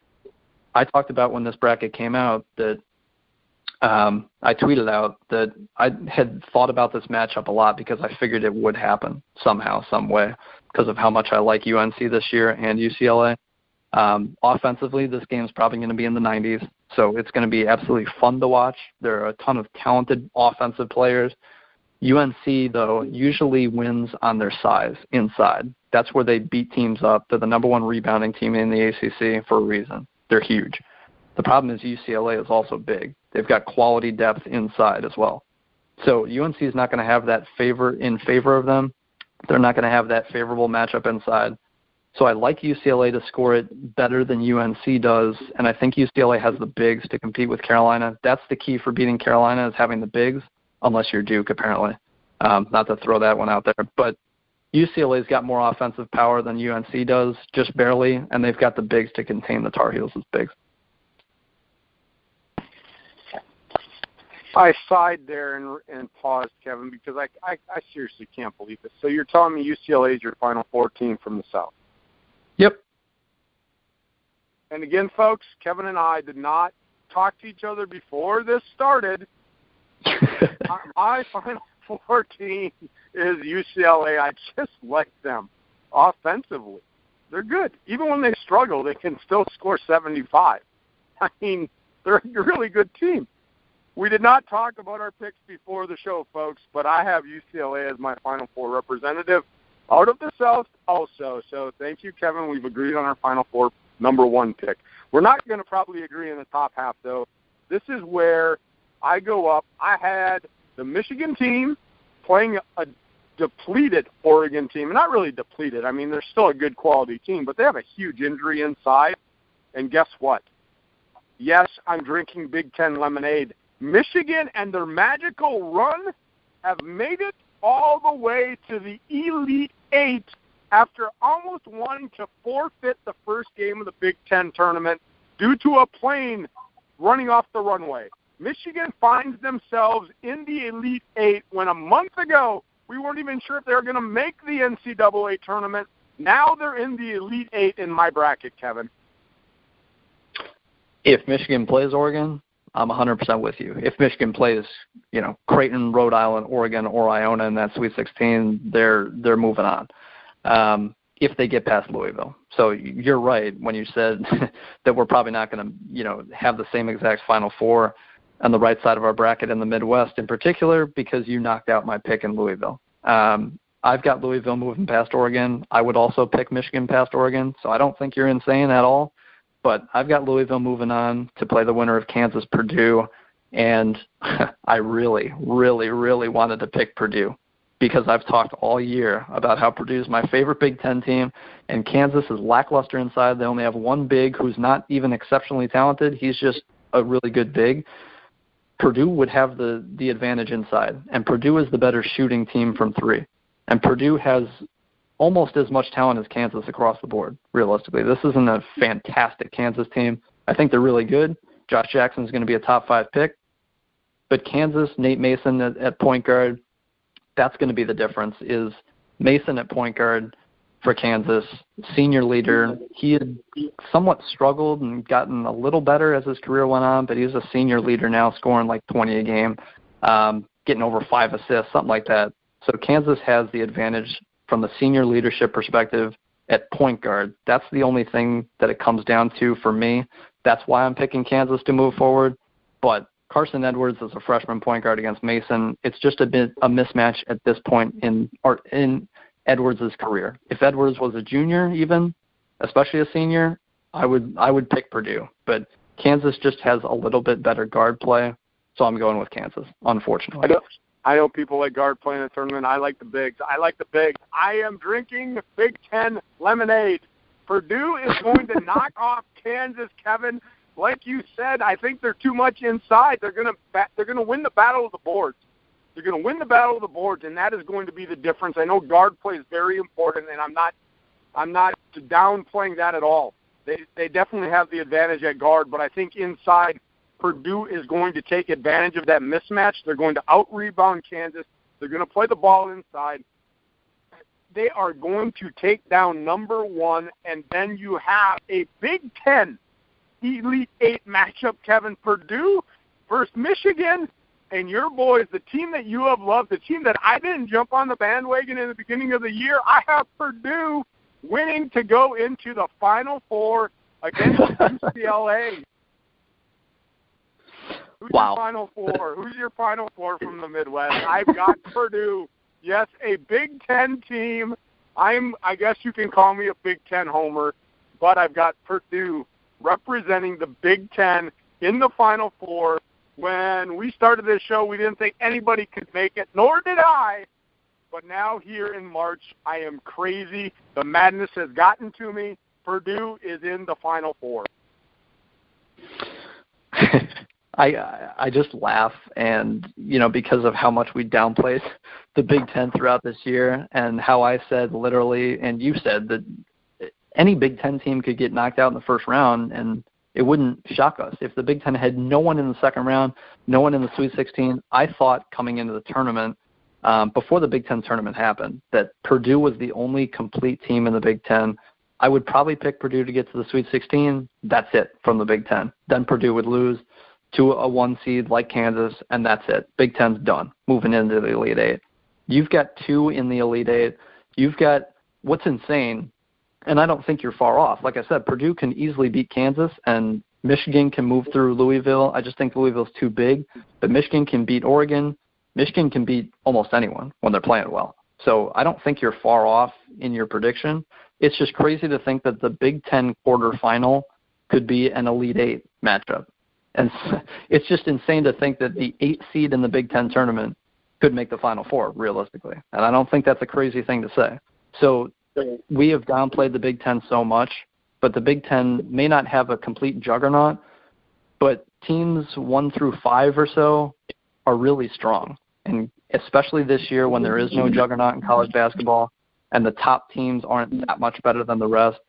I talked about when this bracket came out that I tweeted out that I had thought about this matchup a lot because I figured it would happen somehow, some way, because of how much I like UNC this year and UCLA. Offensively, this game's probably going to be in the 90s, so it's going to be absolutely fun to watch. There are a ton of talented offensive players. UNC, though, usually wins on their size inside. That's where they beat teams up. They're the number 1 rebounding team in the ACC for a reason. They're huge. The problem is UCLA is also big. They've got quality depth inside as well. So UNC is not going to have that in favor of them. They're not going to have that favorable matchup inside. So I like UCLA to score it better than UNC does, and I think UCLA has the bigs to compete with Carolina. That's the key for beating Carolina is having the bigs, unless you're Duke, apparently. Not to throw that one out there. But UCLA's got more offensive power than UNC does, just barely, and they've got the bigs to contain the Tar Heels as bigs. I sighed there and paused, Kevin, because I seriously can't believe it. So you're telling me UCLA is your Final Four team from the South? Yep. And again, folks, Kevin and I did not talk to each other before this started. My Final Four team is UCLA. I just like them offensively. They're good. Even when they struggle, they can still score 75. I mean, they're a really good team. We did not talk about our picks before the show, folks, but I have UCLA as my Final Four representative out of the South also. So thank you, Kevin. We've agreed on our Final Four number 1 pick. We're not going to probably agree in the top half, though. This is where I go up. I had the Michigan team playing a depleted Oregon team. Not really depleted. I mean, they're still a good quality team, but they have a huge injury inside. And guess what? Yes, I'm drinking Big Ten lemonade. Michigan and their magical run have made it all the way to the Elite Eight after almost wanting to forfeit the first game of the Big Ten tournament due to a plane running off the runway. Michigan finds themselves in the Elite Eight when a month ago we weren't even sure if they were going to make the NCAA tournament. Now they're in the Elite Eight in my bracket, Kevin. If Michigan plays Oregon, I'm 100% with you. If Michigan plays, Creighton, Rhode Island, Oregon, or Iona in that Sweet 16, they're moving on. If they get past Louisville. So you're right when you said that we're probably not going to, have the same exact Final Four on the right side of our bracket in the Midwest in particular, because you knocked out my pick in Louisville. I've got Louisville moving past Oregon. I would also pick Michigan past Oregon, so I don't think you're insane at all. But I've got Louisville moving on to play the winner of Kansas-Purdue, and I really, really, really wanted to pick Purdue because I've talked all year about how Purdue is my favorite Big Ten team, and Kansas is lackluster inside. They only have one big who's not even exceptionally talented. He's just a really good big. Purdue would have the advantage inside, and Purdue is the better shooting team from three. And Purdue has almost as much talent as Kansas across the board, realistically. This isn't a fantastic Kansas team. I think they're really good. Josh Jackson is going to be a top 5 pick. But Kansas, Nate Mason at point guard, that's going to be the difference, is Mason at point guard for Kansas, senior leader. He had somewhat struggled and gotten a little better as his career went on, but he's a senior leader now, scoring like 20 a game, getting over 5 assists, something like that. So Kansas has the advantage from the senior leadership perspective at point guard. That's the only thing that it comes down to for me. That's why I'm picking Kansas to move forward. But Carson Edwards is a freshman point guard against Mason. It's just a bit a mismatch at this point in Edwards' career. If Edwards was a junior even, especially a senior, I would pick Purdue. But Kansas just has a little bit better guard play, so I'm going with Kansas, unfortunately. I know people like guard play in the tournament. I like the bigs. I am drinking Big Ten lemonade. Purdue is going to knock off Kansas, Kevin. Like you said, I think they're too much inside. They're going to win the battle of the boards. They're going to win the battle of the boards, and that is going to be the difference. I know guard play is very important, and I'm not downplaying that at all. They definitely have the advantage at guard, but I think inside, Purdue is going to take advantage of that mismatch. They're going to out-rebound Kansas. They're going to play the ball inside. They are going to take down number 1, and then you have a Big Ten Elite 8 matchup, Kevin. Purdue versus Michigan, and your boys, the team that you have loved, the team that I didn't jump on the bandwagon in the beginning of the year. I have Purdue winning to go into the Final Four against UCLA. Who's your Final Four? Who's your Final Four from the Midwest? I've got Purdue. Yes, a Big Ten team. I guess you can call me a Big Ten homer, but I've got Purdue representing the Big Ten in the Final Four. When we started this show, we didn't think anybody could make it, nor did I. But now here in March, I am crazy. The madness has gotten to me. Purdue is in the Final Four. I just laugh, and, because of how much we downplayed the Big Ten throughout this year, and how I said literally, and you said that any Big Ten team could get knocked out in the first round, and it wouldn't shock us. If the Big Ten had no one in the second round, no one in the Sweet 16, I thought coming into the tournament, before the Big Ten tournament happened, that Purdue was the only complete team in the Big Ten. I would probably pick Purdue to get to the Sweet 16. That's it from the Big Ten. Then Purdue would lose to a 1 seed like Kansas, and that's it. Big Ten's done, moving into the Elite 8. You've got 2 in the Elite 8. You've got what's insane, and I don't think you're far off. Like I said, Purdue can easily beat Kansas, and Michigan can move through Louisville. I just think Louisville's too big, but Michigan can beat Oregon. Michigan can beat almost anyone when they're playing well. So I don't think you're far off in your prediction. It's just crazy to think that the Big Ten quarterfinal could be an Elite 8 matchup. And it's just insane to think that the 8th seed in the Big Ten tournament could make the Final Four, realistically. And I don't think that's a crazy thing to say. So we have downplayed the Big Ten so much, but the Big Ten may not have a complete juggernaut, but teams 1 through 5 or so are really strong. And especially this year when there is no juggernaut in college basketball and the top teams aren't that much better than the rest,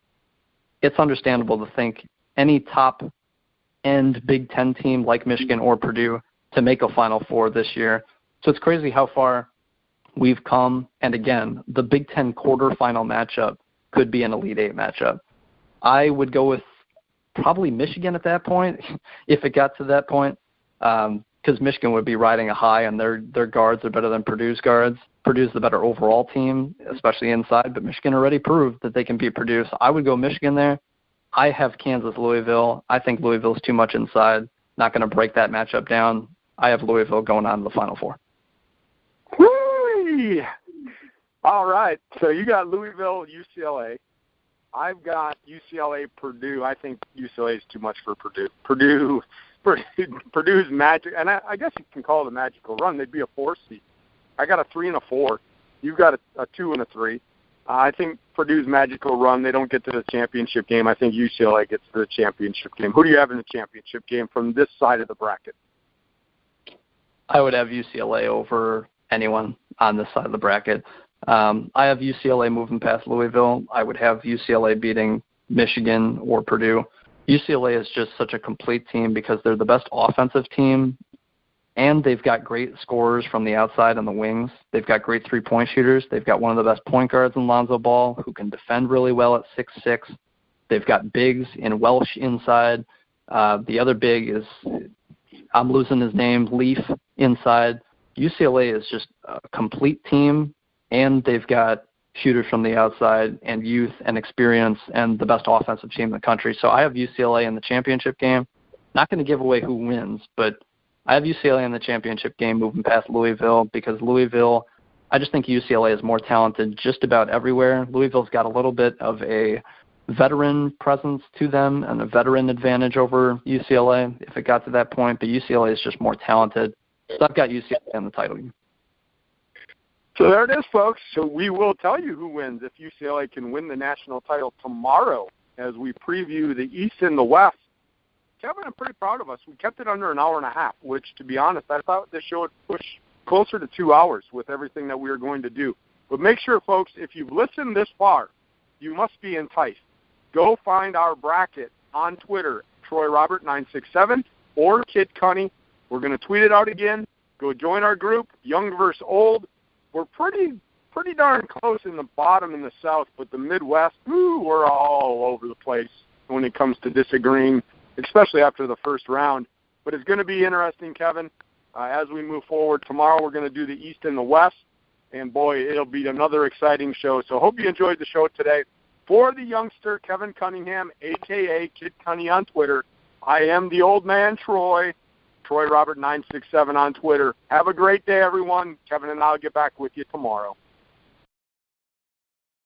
it's understandable to think any top-end Big Ten team like Michigan or Purdue to make a Final Four this year. So it's crazy how far we've come. And again, the Big Ten quarterfinal matchup could be an Elite 8 matchup. I would go with probably Michigan at that point, if it got to that point. because Michigan would be riding a high, and their guards are better than Purdue's guards. Purdue's the better overall team, especially inside, but Michigan already proved that they can beat Purdue. So I would go Michigan there. I have Kansas, Louisville. I think Louisville's too much inside. Not going to break that matchup down. I have Louisville going on to the Final Four. Whee! All right. So you got Louisville, UCLA. I've got UCLA, Purdue. I think UCLA is too much for Purdue. Purdue's magic, and I guess you can call it a magical run. They'd be a 4 seed. I got a 3 and a 4. You've got a 2 and a 3. I think Purdue's magical run, they don't get to the championship game. I think UCLA gets to the championship game. Who do you have in the championship game from this side of the bracket? I would have UCLA over anyone on this side of the bracket. I have UCLA moving past Louisville. I would have UCLA beating Michigan or Purdue. UCLA is just such a complete team because they're the best offensive team, and they've got great scorers from the outside and the wings. They've got great three-point shooters. They've got one of the best point guards in Lonzo Ball, who can defend really well at 6'6". They've got bigs in Welsh inside. The other big is, I'm losing his name, Leaf inside. UCLA is just a complete team, and they've got shooters from the outside and youth and experience and the best offensive team in the country. So I have UCLA in the championship game. Not going to give away who wins, but I have UCLA in the championship game moving past Louisville because Louisville, I just think UCLA is more talented just about everywhere. Louisville's got a little bit of a veteran presence to them and a veteran advantage over UCLA if it got to that point, but UCLA is just more talented. So I've got UCLA in the title game. So there it is, folks. So we will tell you who wins if UCLA can win the national title tomorrow as we preview the East and the West. Kevin, I'm pretty proud of us. We kept it under an hour and a half, which, to be honest, I thought this show would push closer to 2 hours with everything that we were going to do. But make sure, folks, if you've listened this far, you must be enticed. Go find our bracket on Twitter, TroyRobert967 or Kid Cuni. We're going to tweet it out again. Go join our group, Young versus Old. We're pretty darn close in the bottom in the South, but the Midwest, we're all over the place when it comes to disagreeing, especially after the first round. But it's going to be interesting, Kevin, as we move forward. Tomorrow we're going to do the East and the West, and, boy, it'll be another exciting show. So hope you enjoyed the show today. For the youngster, Kevin Cunningham, a.k.a. Kid Cuni on Twitter, I am the old man, Troy Robert967 on Twitter. Have a great day, everyone. Kevin and I will get back with you tomorrow.